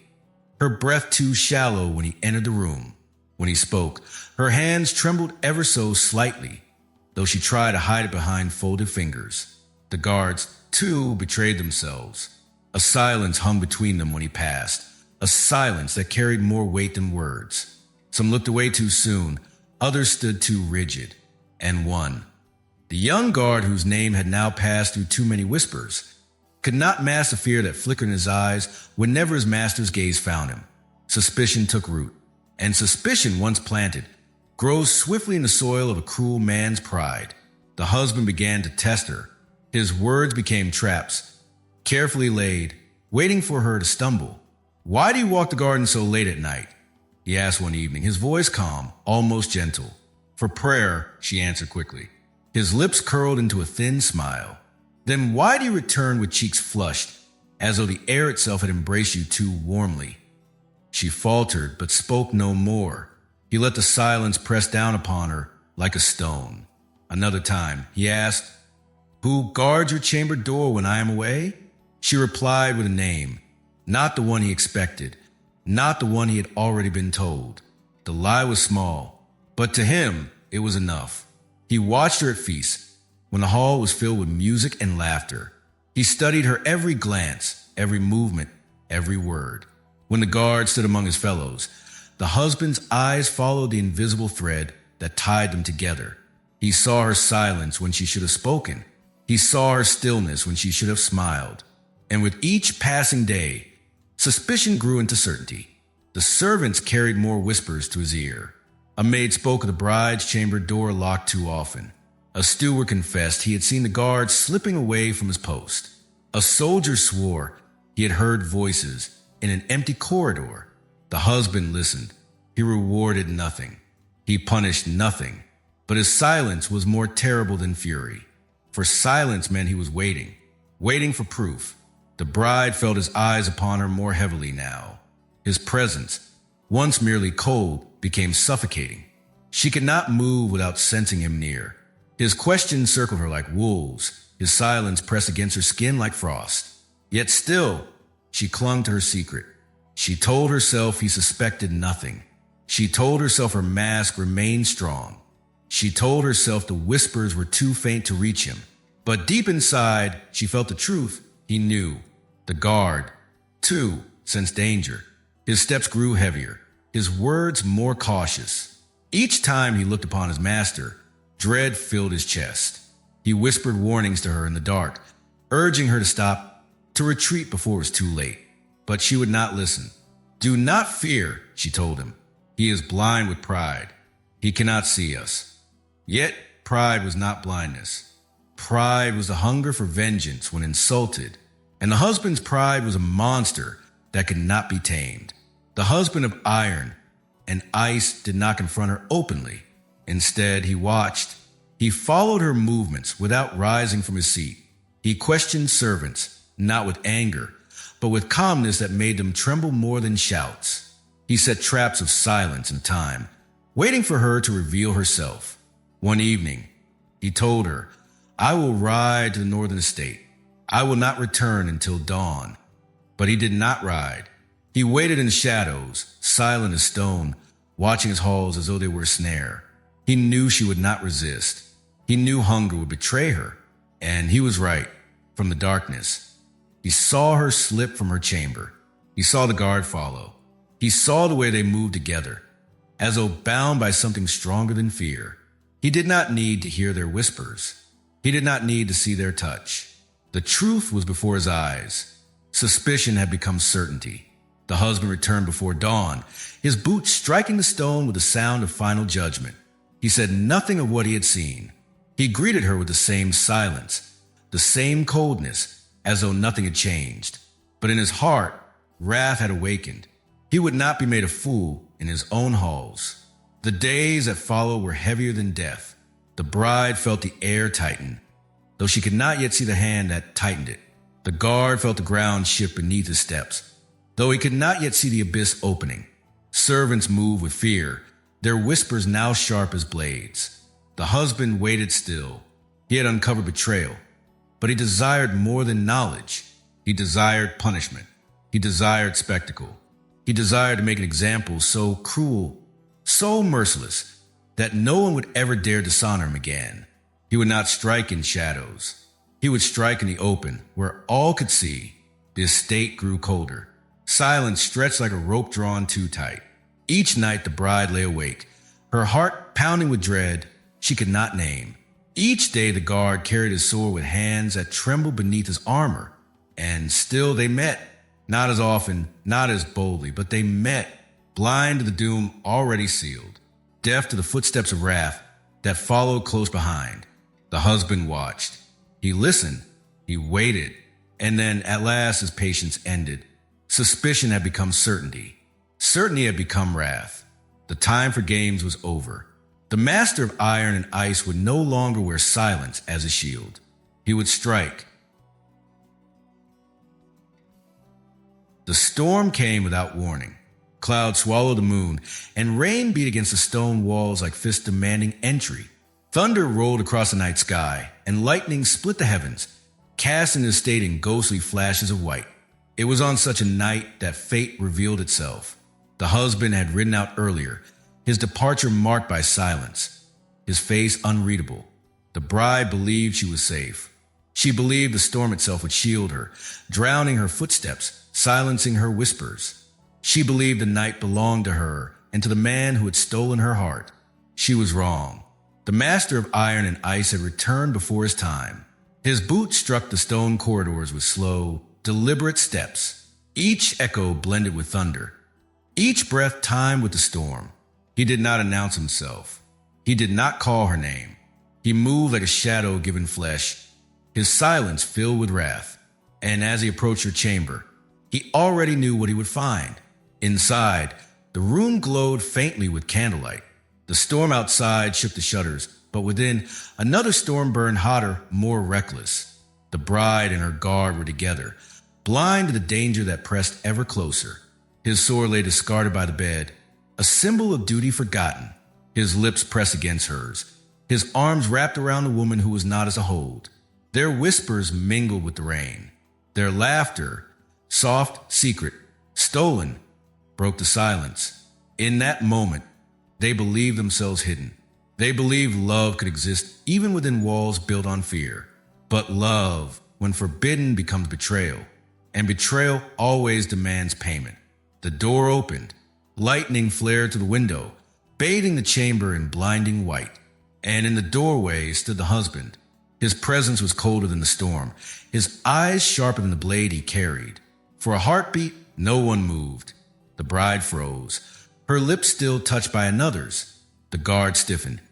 her breath too shallow when he entered the room. When he spoke, her hands trembled ever so slightly, though she tried to hide it behind folded fingers. The guards, too, betrayed themselves. A silence hung between them when he passed, a silence that carried more weight than words. Some looked away too soon, others stood too rigid. And one, the young guard whose name had now passed through too many whispers, could not mask the fear that flickered in his eyes whenever his master's gaze found him. Suspicion took root, and suspicion, once planted, grows swiftly in the soil of a cruel man's pride. The husband began to test her. His words became traps, carefully laid, waiting for her to stumble. "Why do you walk the garden so late at night?" he asked one evening, his voice calm, almost gentle. "For prayer," she answered quickly. His lips curled into a thin smile. "Then why do you return with cheeks flushed, as though the air itself had embraced you too warmly?" She faltered, but spoke no more. He let the silence press down upon her like a stone. Another time, he asked, "Who guards your chamber door when I am away?" She replied with a name, not the one he expected, not the one he had already been told. The lie was small, but to him, it was enough. He watched her at feasts, when the hall was filled with music and laughter. He studied her every glance, every movement, every word. When the guard stood among his fellows, the husband's eyes followed the invisible thread that tied them together. He saw her silence when she should have spoken. He saw her stillness when she should have smiled. And with each passing day, suspicion grew into certainty. The servants carried more whispers to his ear. A maid spoke of the bride's chamber door locked too often. A steward confessed he had seen the guard slipping away from his post. A soldier swore he had heard voices in an empty corridor. The husband listened. He rewarded nothing. He punished nothing. But his silence was more terrible than fury. For silence meant he was waiting, waiting for proof. The bride felt his eyes upon her more heavily now. His presence, once merely cold, became suffocating. She could not move without sensing him near. His questions circled her like wolves, his silence pressed against her skin like frost. Yet still, she clung to her secret. She told herself he suspected nothing. She told herself her mask remained strong. She told herself the whispers were too faint to reach him. But deep inside, she felt the truth. He knew. The guard, too, sensed danger. His steps grew heavier, his words more cautious. Each time he looked upon his master, dread filled his chest. He whispered warnings to her in the dark, urging her to stop, to retreat before it was too late. But she would not listen. "Do not fear," she told him. "He is blind with pride. He cannot see us." Yet pride was not blindness. Pride was the hunger for vengeance when insulted, and the husband's pride was a monster that could not be tamed. The husband of iron and ice did not confront her openly. Instead, he watched. He followed her movements without rising from his seat. He questioned servants, not with anger, but with calmness that made them tremble more than shouts. He set traps of silence and time, waiting for her to reveal herself. One evening, he told her, "I will ride to the northern estate. I will not return until dawn." But he did not ride. He waited in the shadows, silent as stone, watching his halls as though they were a snare. He knew she would not resist. He knew hunger would betray her, and he was right. From the darkness, he saw her slip from her chamber. He saw the guard follow. He saw the way they moved together, as though bound by something stronger than fear. He did not need to hear their whispers. He did not need to see their touch. The truth was before his eyes. Suspicion had become certainty. The husband returned before dawn, his boots striking the stone with the sound of final judgment. He said nothing of what he had seen. He greeted her with the same silence, the same coldness, as though nothing had changed. But in his heart, wrath had awakened. He would not be made a fool in his own halls. The days that followed were heavier than death. The bride felt the air tighten, though she could not yet see the hand that tightened it. The guard felt the ground shift beneath his steps, though he could not yet see the abyss opening. Servants moved with fear, their whispers now sharp as blades. The husband waited still. He had uncovered betrayal, but he desired more than knowledge. He desired punishment. He desired spectacle. He desired to make an example so cruel, so merciless, that no one would ever dare dishonor him again. He would not strike in shadows. He would strike in the open, where all could see. The estate grew colder. Silence stretched like a rope drawn too tight. Each night the bride lay awake, her heart pounding with dread she could not name. Each day the guard carried his sword with hands that trembled beneath his armor. And still they met. Not as often, not as boldly, but they met, blind to the doom already sealed, deaf to the footsteps of wrath that followed close behind. The husband watched. He listened. He waited. And then at last his patience ended. Suspicion had become certainty. Certainty had become wrath. The time for games was over. The master of iron and ice would no longer wear silence as a shield. He would strike. The storm came without warning. Clouds swallowed the moon, and rain beat against the stone walls like fists demanding entry. Thunder rolled across the night sky, and lightning split the heavens, casting the estate in ghostly flashes of white. It was on such a night that fate revealed itself. The husband had ridden out earlier, his departure marked by silence, his face unreadable. The bride believed she was safe. She believed the storm itself would shield her, drowning her footsteps, silencing her whispers. She believed the night belonged to her and to the man who had stolen her heart. She was wrong. The master of iron and ice had returned before his time. His boots struck the stone corridors with slow, deliberate steps. Each echo blended with thunder. Each breath timed with the storm. He did not announce himself. He did not call her name. He moved like a shadow given flesh, his silence filled with wrath. And as he approached her chamber, he already knew what he would find. Inside, the room glowed faintly with candlelight. The storm outside shook the shutters, but within, another storm burned hotter, more reckless. The bride and her guard were together, blind to the danger that pressed ever closer. His sword lay discarded by the bed, a symbol of duty forgotten. His lips pressed against hers, his arms wrapped around the woman who was not as a hold. Their whispers mingled with the rain. Their laughter, soft, secret, stolen, broke the silence. In that moment, they believed themselves hidden. They believed love could exist even within walls built on fear. But love, when forbidden, becomes betrayal. And betrayal always demands payment. The door opened. Lightning flared to the window, bathing the chamber in blinding white. And in the doorway stood the husband. His presence was colder than the storm, his eyes sharper than the blade he carried. For a heartbeat, no one moved. The bride froze, her lips still touched by another's. The guard stiffened,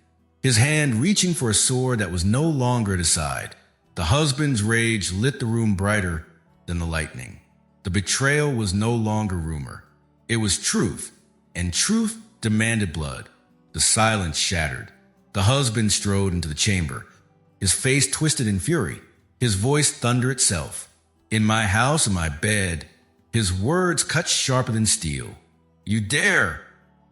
his hand reaching for a sword that was no longer at his side. The husband's rage lit the room brighter than the lightning. The betrayal was no longer rumor. It was truth, and truth demanded blood. The silence shattered. The husband strode into the chamber, his face twisted in fury, his voice thunder itself. In my house, in my bed, his words cut sharper than steel. You dare!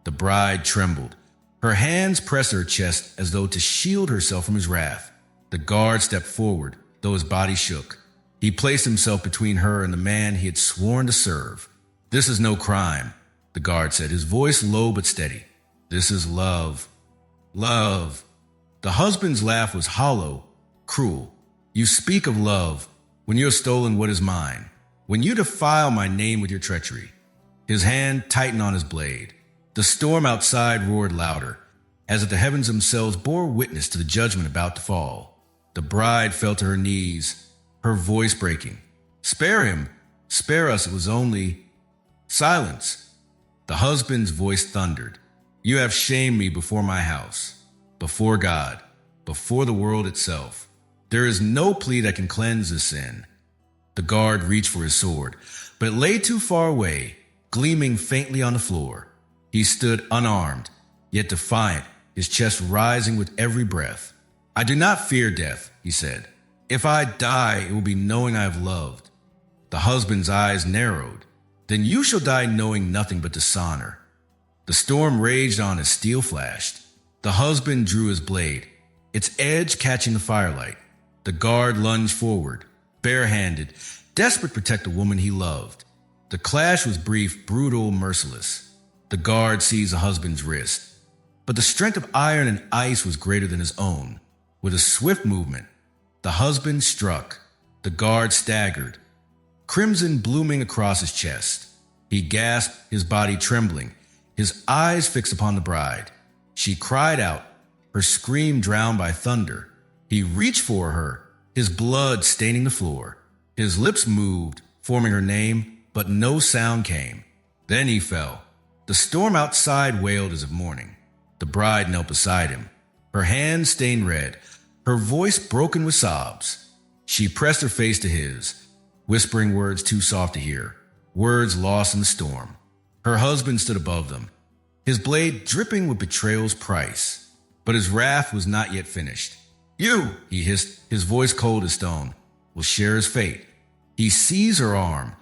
The bride trembled. Her hands pressed her chest as though to shield herself from his wrath. The guard stepped forward, though his body shook. He placed himself between her and the man he had sworn to serve. This is no crime, the guard said, his voice low but steady. This is love. Love. The husband's laugh was hollow, cruel. You speak of love when you have stolen what is mine, when you defile my name with your treachery. His hand tightened on his blade. The storm outside roared louder, as if the heavens themselves bore witness to the judgment about to fall. The bride fell to her knees, her voice breaking. Spare him! Spare us! It was only... Silence! The husband's voice thundered. You have shamed me before my house. Before God, before the world itself. There is no plea that can cleanse this sin. The guard reached for his sword, but it lay too far away, gleaming faintly on the floor. He stood unarmed, yet defiant, his chest rising with every breath. I do not fear death, he said. If I die, it will be knowing I have loved. The husband's eyes narrowed. Then you shall die knowing nothing but dishonor. The storm raged on as steel flashed. The husband drew his blade, its edge catching the firelight. The guard lunged forward, barehanded, desperate to protect the woman he loved. The clash was brief, brutal, merciless. The guard seized the husband's wrist. But the strength of iron and ice was greater than his own. With a swift movement, the husband struck. The guard staggered, crimson blooming across his chest. He gasped, his body trembling, his eyes fixed upon the bride. She cried out, her scream drowned by thunder. He reached for her, his blood staining the floor. His lips moved, forming her name, but no sound came. Then he fell. The storm outside wailed as of mourning. The bride knelt beside him, her hands stained red, her voice broken with sobs. She pressed her face to his, whispering words too soft to hear, words lost in the storm. Her husband stood above them, his blade dripping with betrayal's price. But his wrath was not yet finished. You, he hissed, his voice cold as stone, will share his fate. He seized her arm,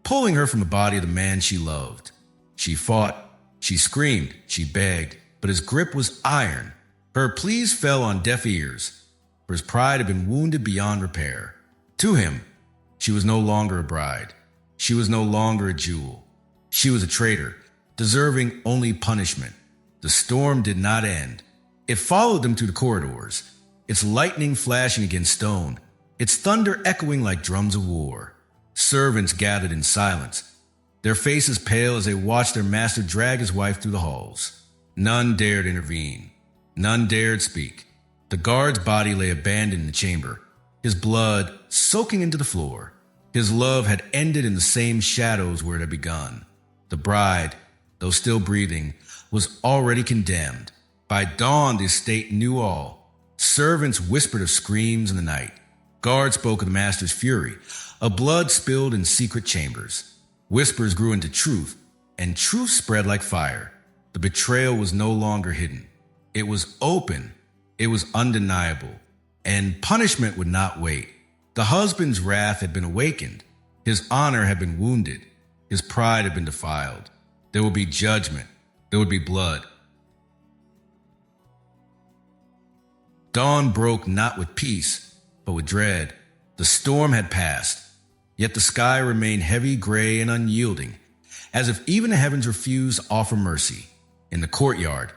pulling her from the body of the man she loved. She fought, she screamed, she begged, but his grip was iron. Her pleas fell on deaf ears, for his pride had been wounded beyond repair. To him, she was no longer a bride. She was no longer a jewel. She was a traitor, deserving only punishment. The storm did not end. It followed them through the corridors, its lightning flashing against stone, its thunder echoing like drums of war. Servants gathered in silence, their faces pale as they watched their master drag his wife through the halls. None dared intervene. None dared speak. The guard's body lay abandoned in the chamber, his blood soaking into the floor. His love had ended in the same shadows where it had begun. The bride, though still breathing, was already condemned. By dawn, the estate knew all. Servants whispered of screams in the night. Guards spoke of the master's fury, of blood spilled in secret chambers. Whispers grew into truth, and truth spread like fire. The betrayal was no longer hidden. It was open. It was undeniable. And punishment would not wait. The husband's wrath had been awakened. His honor had been wounded. His pride had been defiled. There would be judgment. There would be blood. Dawn broke not with peace, but with dread. The storm had passed, yet the sky remained heavy, gray, and unyielding, as if even the heavens refused to offer mercy. In the courtyard,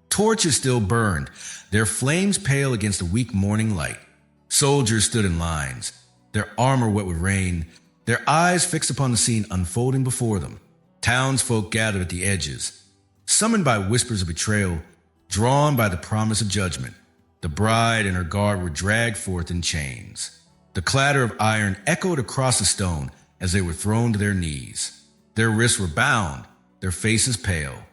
torches still burned, their flames pale against the weak morning light. Soldiers stood in lines, their armor wet with rain, their eyes fixed upon the scene unfolding before them. Townsfolk gathered at the edges, summoned by whispers of betrayal, drawn by the promise of judgment. The bride and her guard were dragged forth in chains. The clatter of iron echoed across the stone as they were thrown to their knees. Their wrists were bound, their faces pale.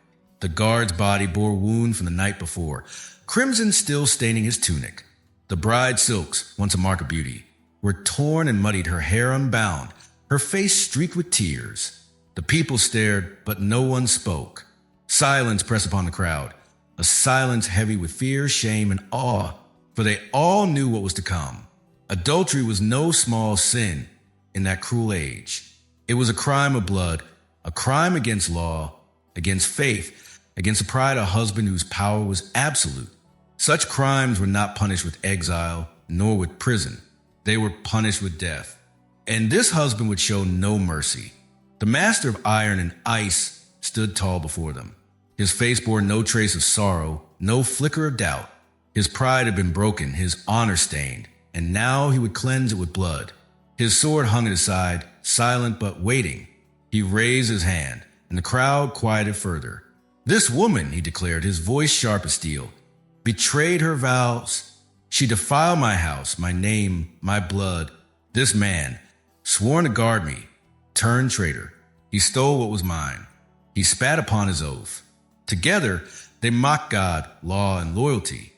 The guard's body bore a wound from the night before, crimson still staining his tunic. The bride's silks, once a mark of beauty, were torn and muddied, her hair unbound, her face streaked with tears. The people stared, but no one spoke. Silence pressed upon the crowd, a silence heavy with fear, shame, and awe, for they all knew what was to come. Adultery was no small sin in that cruel age. It was a crime of blood, a crime against law, against faith, against the pride of a husband whose power was absolute. Such crimes were not punished with exile, nor with prison. They were punished with death. And this husband would show no mercy. The master of iron and ice stood tall before them. His face bore no trace of sorrow, no flicker of doubt. His pride had been broken, his honor stained, and now he would cleanse it with blood. His sword hung at his side, silent but waiting. He raised his hand, and the crowd quieted further. This woman, he declared, his voice sharp as steel, betrayed her vows. She defiled my house, my name, my blood. This man, sworn to guard me, turned traitor. He stole what was mine. He spat upon his oath. Together, they mocked God, law, and loyalty.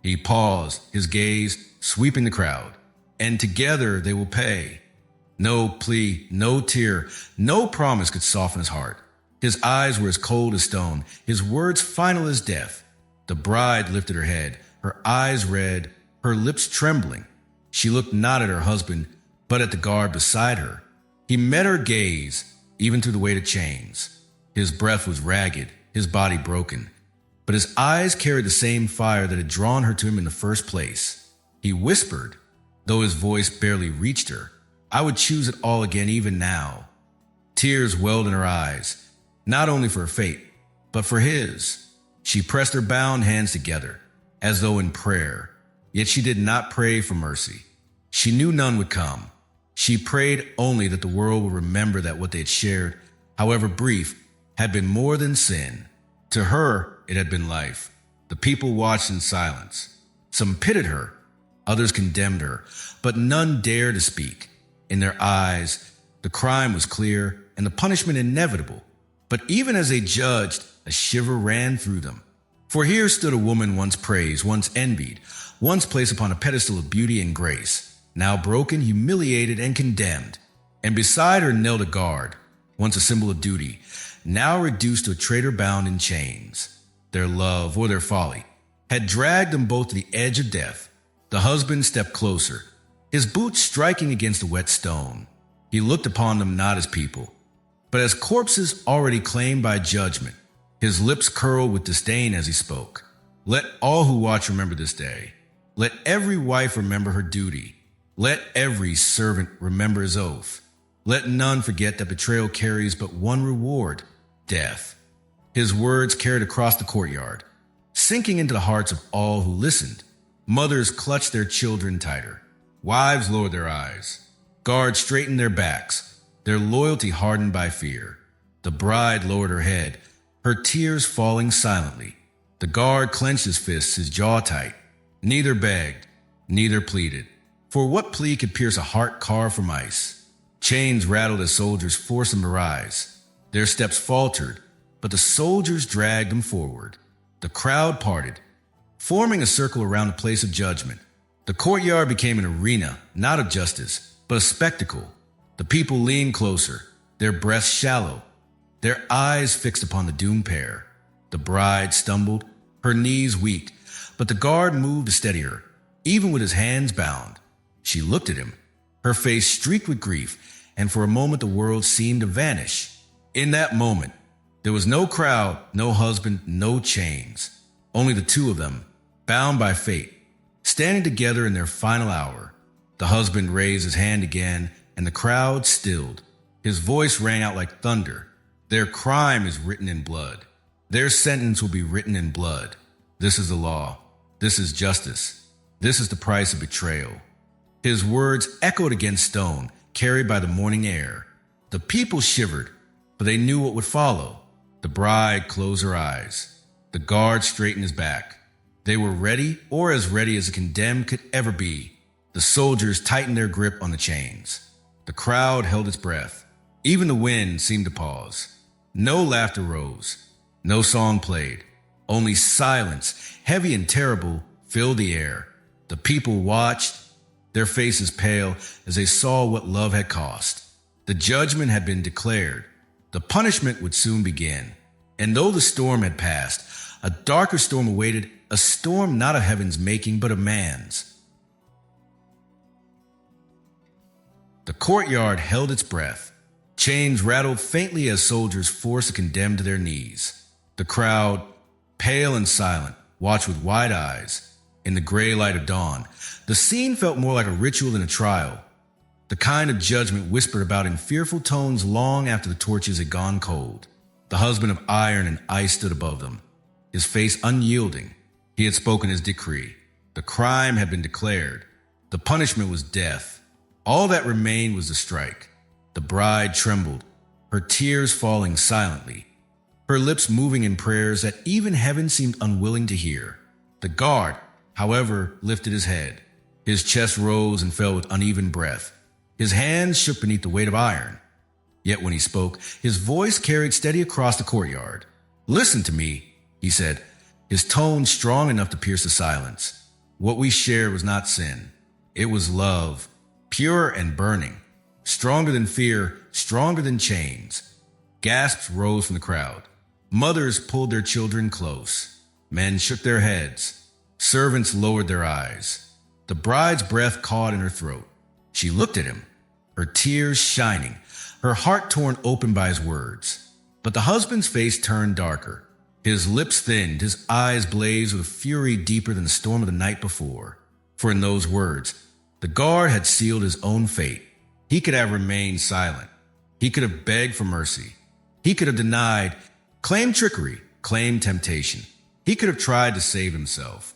He paused, his gaze sweeping the crowd. And together they will pay. No plea, no tear, no promise could soften his heart. His eyes were as cold as stone, his words final as death. The bride lifted her head, her eyes red, her lips trembling. She looked not at her husband, but at the guard beside her. He met her gaze, even through the weight of chains. His breath was ragged, his body broken, but his eyes carried the same fire that had drawn her to him in the first place. He whispered, though his voice barely reached her, I would choose it all again even now. Tears welled in her eyes, not only for her fate, but for his. She pressed her bound hands together, as though in prayer, yet she did not pray for mercy. She knew none would come. She prayed only that the world would remember that what they had shared, however brief, had been more than sin. To her, it had been life. The people watched in silence. Some pitied her, others condemned her, but none dared to speak. In their eyes, the crime was clear and the punishment inevitable. But even as they judged, a shiver ran through them. For here stood a woman once praised, once envied, once placed upon a pedestal of beauty and grace, now broken, humiliated, and condemned. And beside her knelt a guard, once a symbol of duty, now reduced to a traitor bound in chains. Their love, or their folly, had dragged them both to the edge of death. The husband stepped closer, his boots striking against the wet stone. He looked upon them not as people, but as corpses already claimed by judgment. His lips curled with disdain as he spoke. Let all who watch remember this day. Let every wife remember her duty. Let every servant remember his oath. Let none forget that betrayal carries but one reward, death. His words carried across the courtyard, sinking into the hearts of all who listened. Mothers clutched their children tighter. Wives lowered their eyes. Guards straightened their backs, their loyalty hardened by fear. The bride lowered her head, her tears falling silently. The guard clenched his fists, his jaw tight. Neither begged, neither pleaded. For what plea could pierce a heart carved from ice? Chains rattled as soldiers forced them to rise. Their steps faltered, but the soldiers dragged them forward. The crowd parted, forming a circle around the place of judgment. The courtyard became an arena, not of justice, but a spectacle. The people leaned closer, their breaths shallow, their eyes fixed upon the doomed pair. The bride stumbled, her knees weak, but the guard moved to steady her, even with his hands bound. She looked at him, her face streaked with grief, and for a moment the world seemed to vanish. In that moment, There was no crowd, no husband, no chains. Only the two of them, bound by fate, standing together in their final hour. The husband raised his hand again, and the crowd stilled. His voice rang out like thunder. Their crime is written in blood. Their sentence will be written in blood. This is the law. This is justice. This is the price of betrayal. His words echoed against stone, carried by the morning air. The people shivered, for they knew what would follow. The bride closed her eyes. The guard straightened his back. They were ready, or as ready as a condemned could ever be. The soldiers tightened their grip on the chains. The crowd held its breath. Even the wind seemed to pause. No laughter rose. No song played. Only silence, heavy and terrible, filled the air. The people watched, their faces pale as they saw what love had cost. The judgment had been declared. The punishment would soon begin. And though the storm had passed, a darker storm awaited, a storm not of heaven's making, but of man's. The courtyard held its breath. Chains rattled faintly as soldiers forced the condemned to their knees. The crowd, pale and silent, watched with wide eyes. In the gray light of dawn, the scene felt more like a ritual than a trial. The kind of judgment whispered about in fearful tones long after the torches had gone cold. The husband of iron and ice stood above them, his face unyielding. He had spoken his decree. The crime had been declared. The punishment was death. All that remained was the strike. The bride trembled, her tears falling silently, her lips moving in prayers that even heaven seemed unwilling to hear. The guard, however, lifted his head. His chest rose and fell with uneven breath. His hands shook beneath the weight of iron. Yet when he spoke, his voice carried steady across the courtyard. "Listen to me," he said, his tone strong enough to pierce the silence. What we shared was not sin. It was love, pure and burning, stronger than fear, stronger than chains. Gasps rose from the crowd. Mothers pulled their children close. Men shook their heads. Servants lowered their eyes. The bride's breath caught in her throat. She looked at him, her tears shining, her heart torn open by his words. But the husband's face turned darker. His lips thinned, his eyes blazed with a fury deeper than the storm of the night before. For in those words, the guard had sealed his own fate. He could have remained silent. He could have begged for mercy. He could have denied, claimed trickery, claimed temptation. He could have tried to save himself.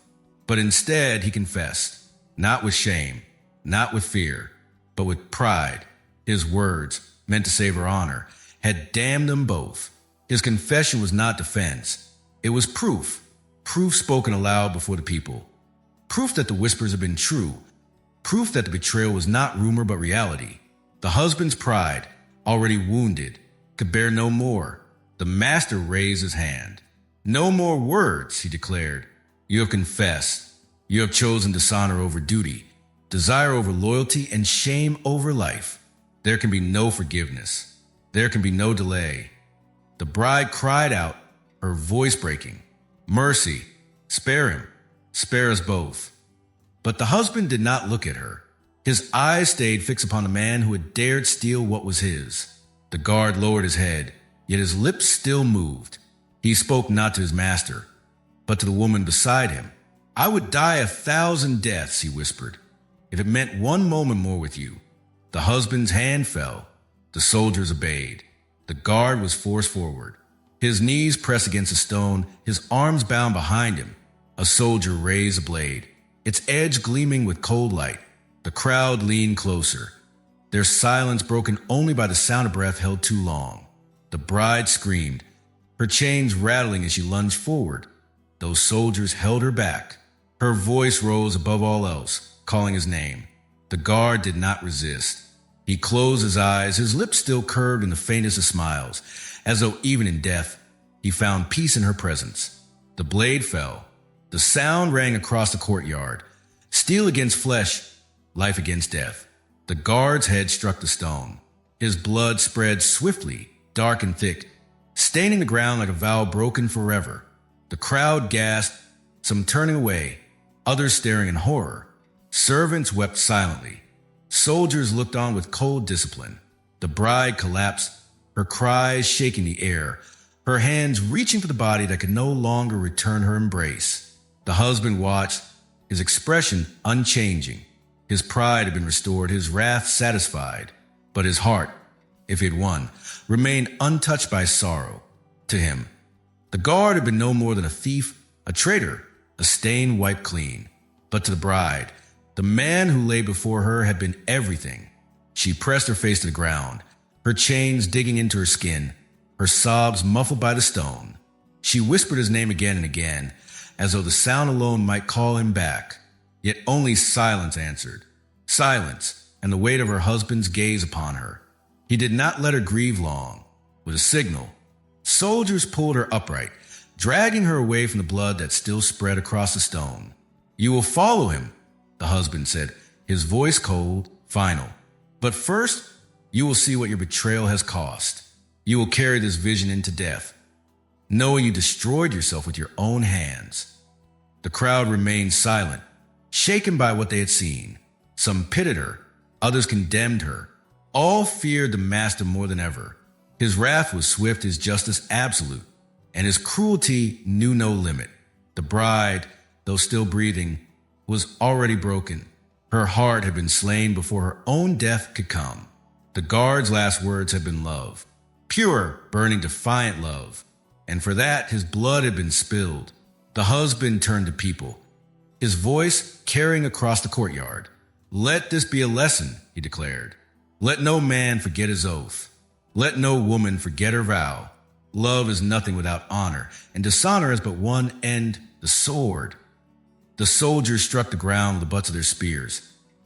But instead, he confessed, not with shame, not with fear, but with pride. His words, meant to save her honor, had damned them both. His confession was not defense. It was proof. Proof spoken aloud before the people. Proof that the whispers had been true. Proof that the betrayal was not rumor but reality. The husband's pride, already wounded, could bear no more. The master raised his hand. "No more words," he declared. "You have confessed. You have chosen dishonor over duty, desire over loyalty, and shame over life. There can be no forgiveness. There can be no delay." The bride cried out, her voice breaking, "Mercy, spare him, spare us both." But the husband did not look at her. His eyes stayed fixed upon the man who had dared steal what was his. The guard lowered his head, yet his lips still moved. He spoke not to his master, but to the woman beside him. "I would die 1,000 deaths," he whispered, "if it meant one moment more with you." The husband's hand fell. The soldiers obeyed. The guard was forced forward. His knees pressed against a stone, his arms bound behind him. A soldier raised a blade, its edge gleaming with cold light. The crowd leaned closer, their silence broken only by the sound of breath held too long. The bride screamed, her chains rattling as she lunged forward. Those soldiers held her back. Her voice rose above all else, calling his name. The guard did not resist. He closed his eyes, his lips still curved in the faintest of smiles, as though even in death, he found peace in her presence. The blade fell. The sound rang across the courtyard. Steel against flesh, life against death. The guard's head struck the stone. His blood spread swiftly, dark and thick, staining the ground like a vow broken forever. The crowd gasped, some turning away, others staring in horror. Servants wept silently. Soldiers looked on with cold discipline. The bride collapsed, her cries shaking the air, her hands reaching for the body that could no longer return her embrace. The husband watched, his expression unchanging. His pride had been restored, his wrath satisfied, but his heart, if it won, remained untouched by sorrow. To him, the guard had been no more than a thief, a traitor, a stain wiped clean. But to the bride, the man who lay before her had been everything. She pressed her face to the ground, her chains digging into her skin, her sobs muffled by the stone. She whispered his name again and again, as though the sound alone might call him back. Yet only silence answered. Silence, and the weight of her husband's gaze upon her. He did not let her grieve long. With a signal, soldiers pulled her upright, dragging her away from the blood that still spread across the stone. "You will follow him," the husband said, his voice cold, final. "But first, you will see what your betrayal has cost. You will carry this vision into death, knowing you destroyed yourself with your own hands." The crowd remained silent, shaken by what they had seen. Some pitied her, others condemned her. All feared the master more than ever. His wrath was swift, his justice absolute, and his cruelty knew no limit. The bride, though still breathing, was already broken. Her heart had been slain before her own death could come. The guard's last words had been love, pure, burning, defiant love, and for that his blood had been spilled. The husband turned to people, his voice carrying across the courtyard. "Let this be a lesson," he declared. "Let no man forget his oath. Let no woman forget her vow. Love is nothing without honor, and dishonor has but one end, the sword." The soldiers struck the ground with the butts of their spears,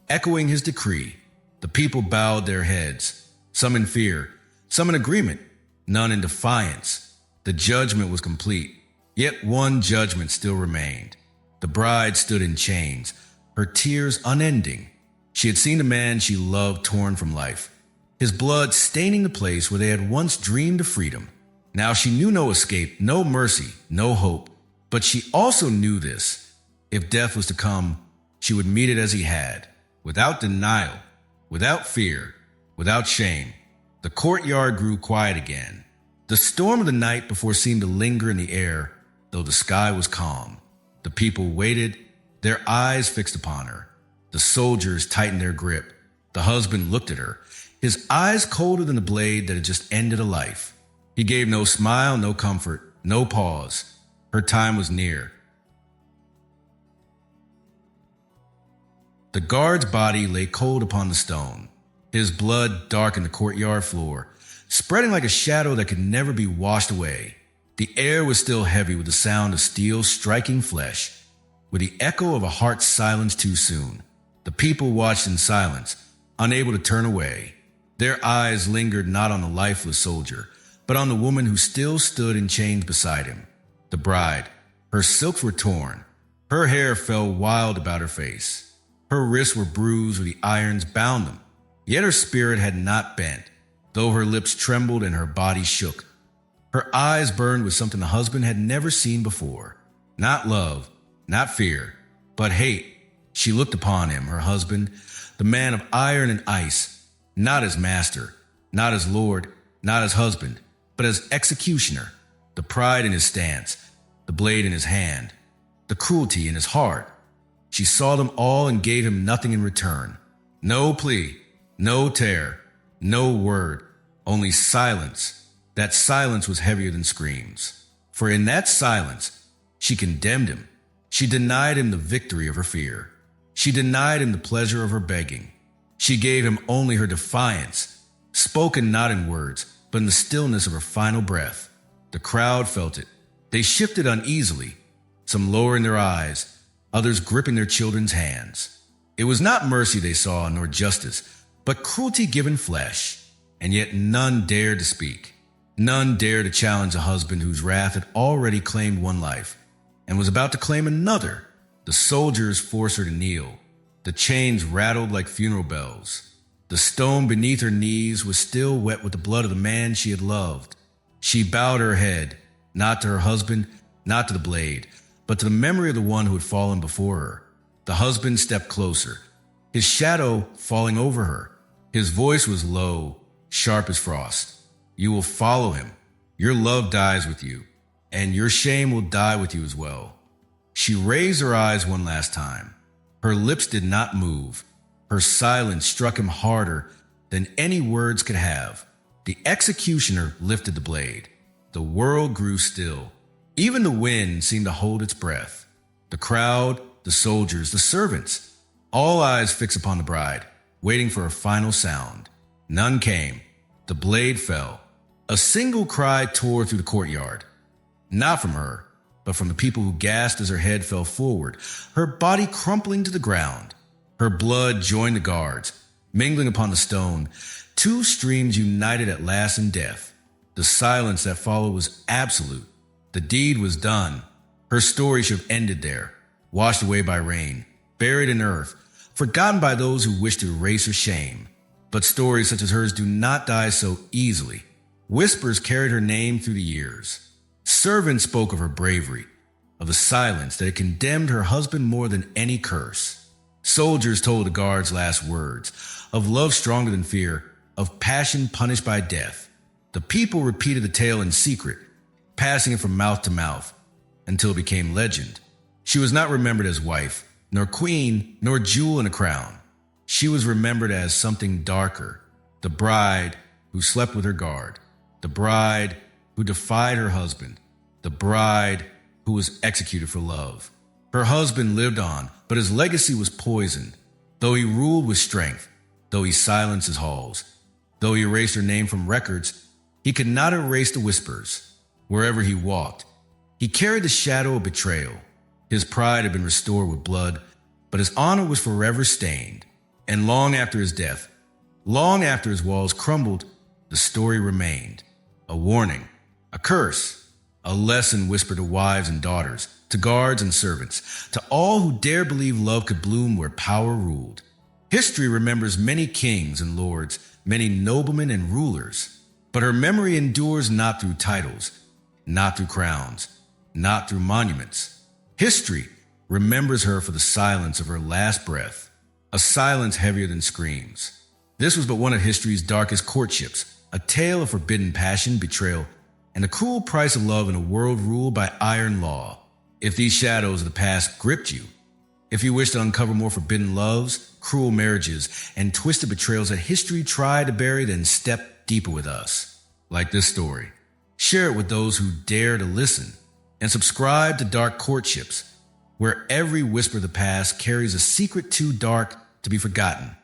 echoing his decree. The people bowed their heads, some in fear, some in agreement, none in defiance. The judgment was complete, yet one judgment still remained. The bride stood in chains, her tears unending. She had seen the man she loved torn from life, his blood staining the place where they had once dreamed of freedom. Now she knew no escape, no mercy, no hope. But she also knew this. If death was to come, she would meet it as he had, without denial, without fear, without shame. The courtyard grew quiet again. The storm of the night before seemed to linger in the air, though the sky was calm. The people waited, their eyes fixed upon her. The soldiers tightened their grip. The husband looked at her, his eyes colder than the blade that had just ended a life. He gave no smile, no comfort, no pause. Her time was near. The guard's body lay cold upon the stone. His blood darkened the courtyard floor, spreading like a shadow that could never be washed away. The air was still heavy with the sound of steel striking flesh, with the echo of a heart silenced too soon. The people watched in silence, unable to turn away. Their eyes lingered not on the lifeless soldier, but on the woman who still stood in chains beside him. The bride, her silks were torn. Her hair fell wild about her face. Her wrists were bruised where the irons bound them. Yet her spirit had not bent, though her lips trembled and her body shook. Her eyes burned with something the husband had never seen before. Not love, not fear, but hate. She looked upon him, her husband, the man of iron and ice, not as master, not as lord, not as husband, but as executioner. The pride in his stance, the blade in his hand, the cruelty in his heart. She saw them all and gave him nothing in return. No plea, no tear, no word, only silence. That silence was heavier than screams. For in that silence, she condemned him. She denied him the victory of her fear. She denied him the pleasure of her begging. She gave him only her defiance, spoken not in words, but in the stillness of her final breath. The crowd felt it. They shifted uneasily, some lowering their eyes, others gripping their children's hands. It was not mercy they saw, nor justice, but cruelty given flesh. And yet none dared to speak. None dared to challenge a husband whose wrath had already claimed one life and was about to claim another. The soldiers forced her to kneel. The chains rattled like funeral bells. The stone beneath her knees was still wet with the blood of the man she had loved. She bowed her head, not to her husband, not to the blade, but to the memory of the one who had fallen before her. The husband stepped closer, his shadow falling over her. His voice was low, sharp as frost. "You will follow him. Your love dies with you, and your shame will die with you as well. She raised her eyes one last time. Her lips did not move. Her silence struck him harder than any words could have. The executioner lifted the blade. The world grew still. Even the wind seemed to hold its breath. The crowd, the soldiers, the servants, all eyes fixed upon the bride, waiting for a final sound. None came. The blade fell. A single cry tore through the courtyard. Not from her, but from the people who gasped as her head fell forward, her body crumpling to the ground. Her blood joined the guards, mingling upon the stone. Two streams united at last in death. The silence that followed was absolute. The deed was done. Her story should have ended there, washed away by rain, buried in earth, forgotten by those who wish to erase her shame. But stories such as hers do not die so easily. Whispers carried her name through the years. Servants spoke of her bravery, of the silence that had condemned her husband more than any curse. Soldiers told the guards' last words, of love stronger than fear, of passion punished by death. The people repeated the tale in secret, passing it from mouth to mouth, until it became legend. She was not remembered as wife, nor queen, nor jewel in a crown. She was remembered as something darker, the bride who slept with her guard, the bride who defied her husband, the bride who was executed for love. Her husband lived on, but his legacy was poisoned. Though he ruled with strength, though he silenced his halls, though he erased her name from records, he could not erase the whispers. Wherever he walked, he carried the shadow of betrayal. His pride had been restored with blood, but his honor was forever stained. And long after his death, long after his walls crumbled, the story remained. A warning, a curse, a lesson whispered to wives and daughters, to guards and servants, to all who dare believe love could bloom where power ruled. History remembers many kings and lords, many noblemen and rulers, but her memory endures not through titles, not through crowns, not through monuments. History remembers her for the silence of her last breath, a silence heavier than screams. This was but one of history's darkest courtships, a tale of forbidden passion, betrayal, and the cruel price of love in a world ruled by iron law. If these shadows of the past gripped you, if you wish to uncover more forbidden loves, cruel marriages, and twisted betrayals that history tried to bury, then step deeper with us. Like this story. Share it with those who dare to listen, and subscribe to Dark Courtships, where every whisper of the past carries a secret too dark to be forgotten.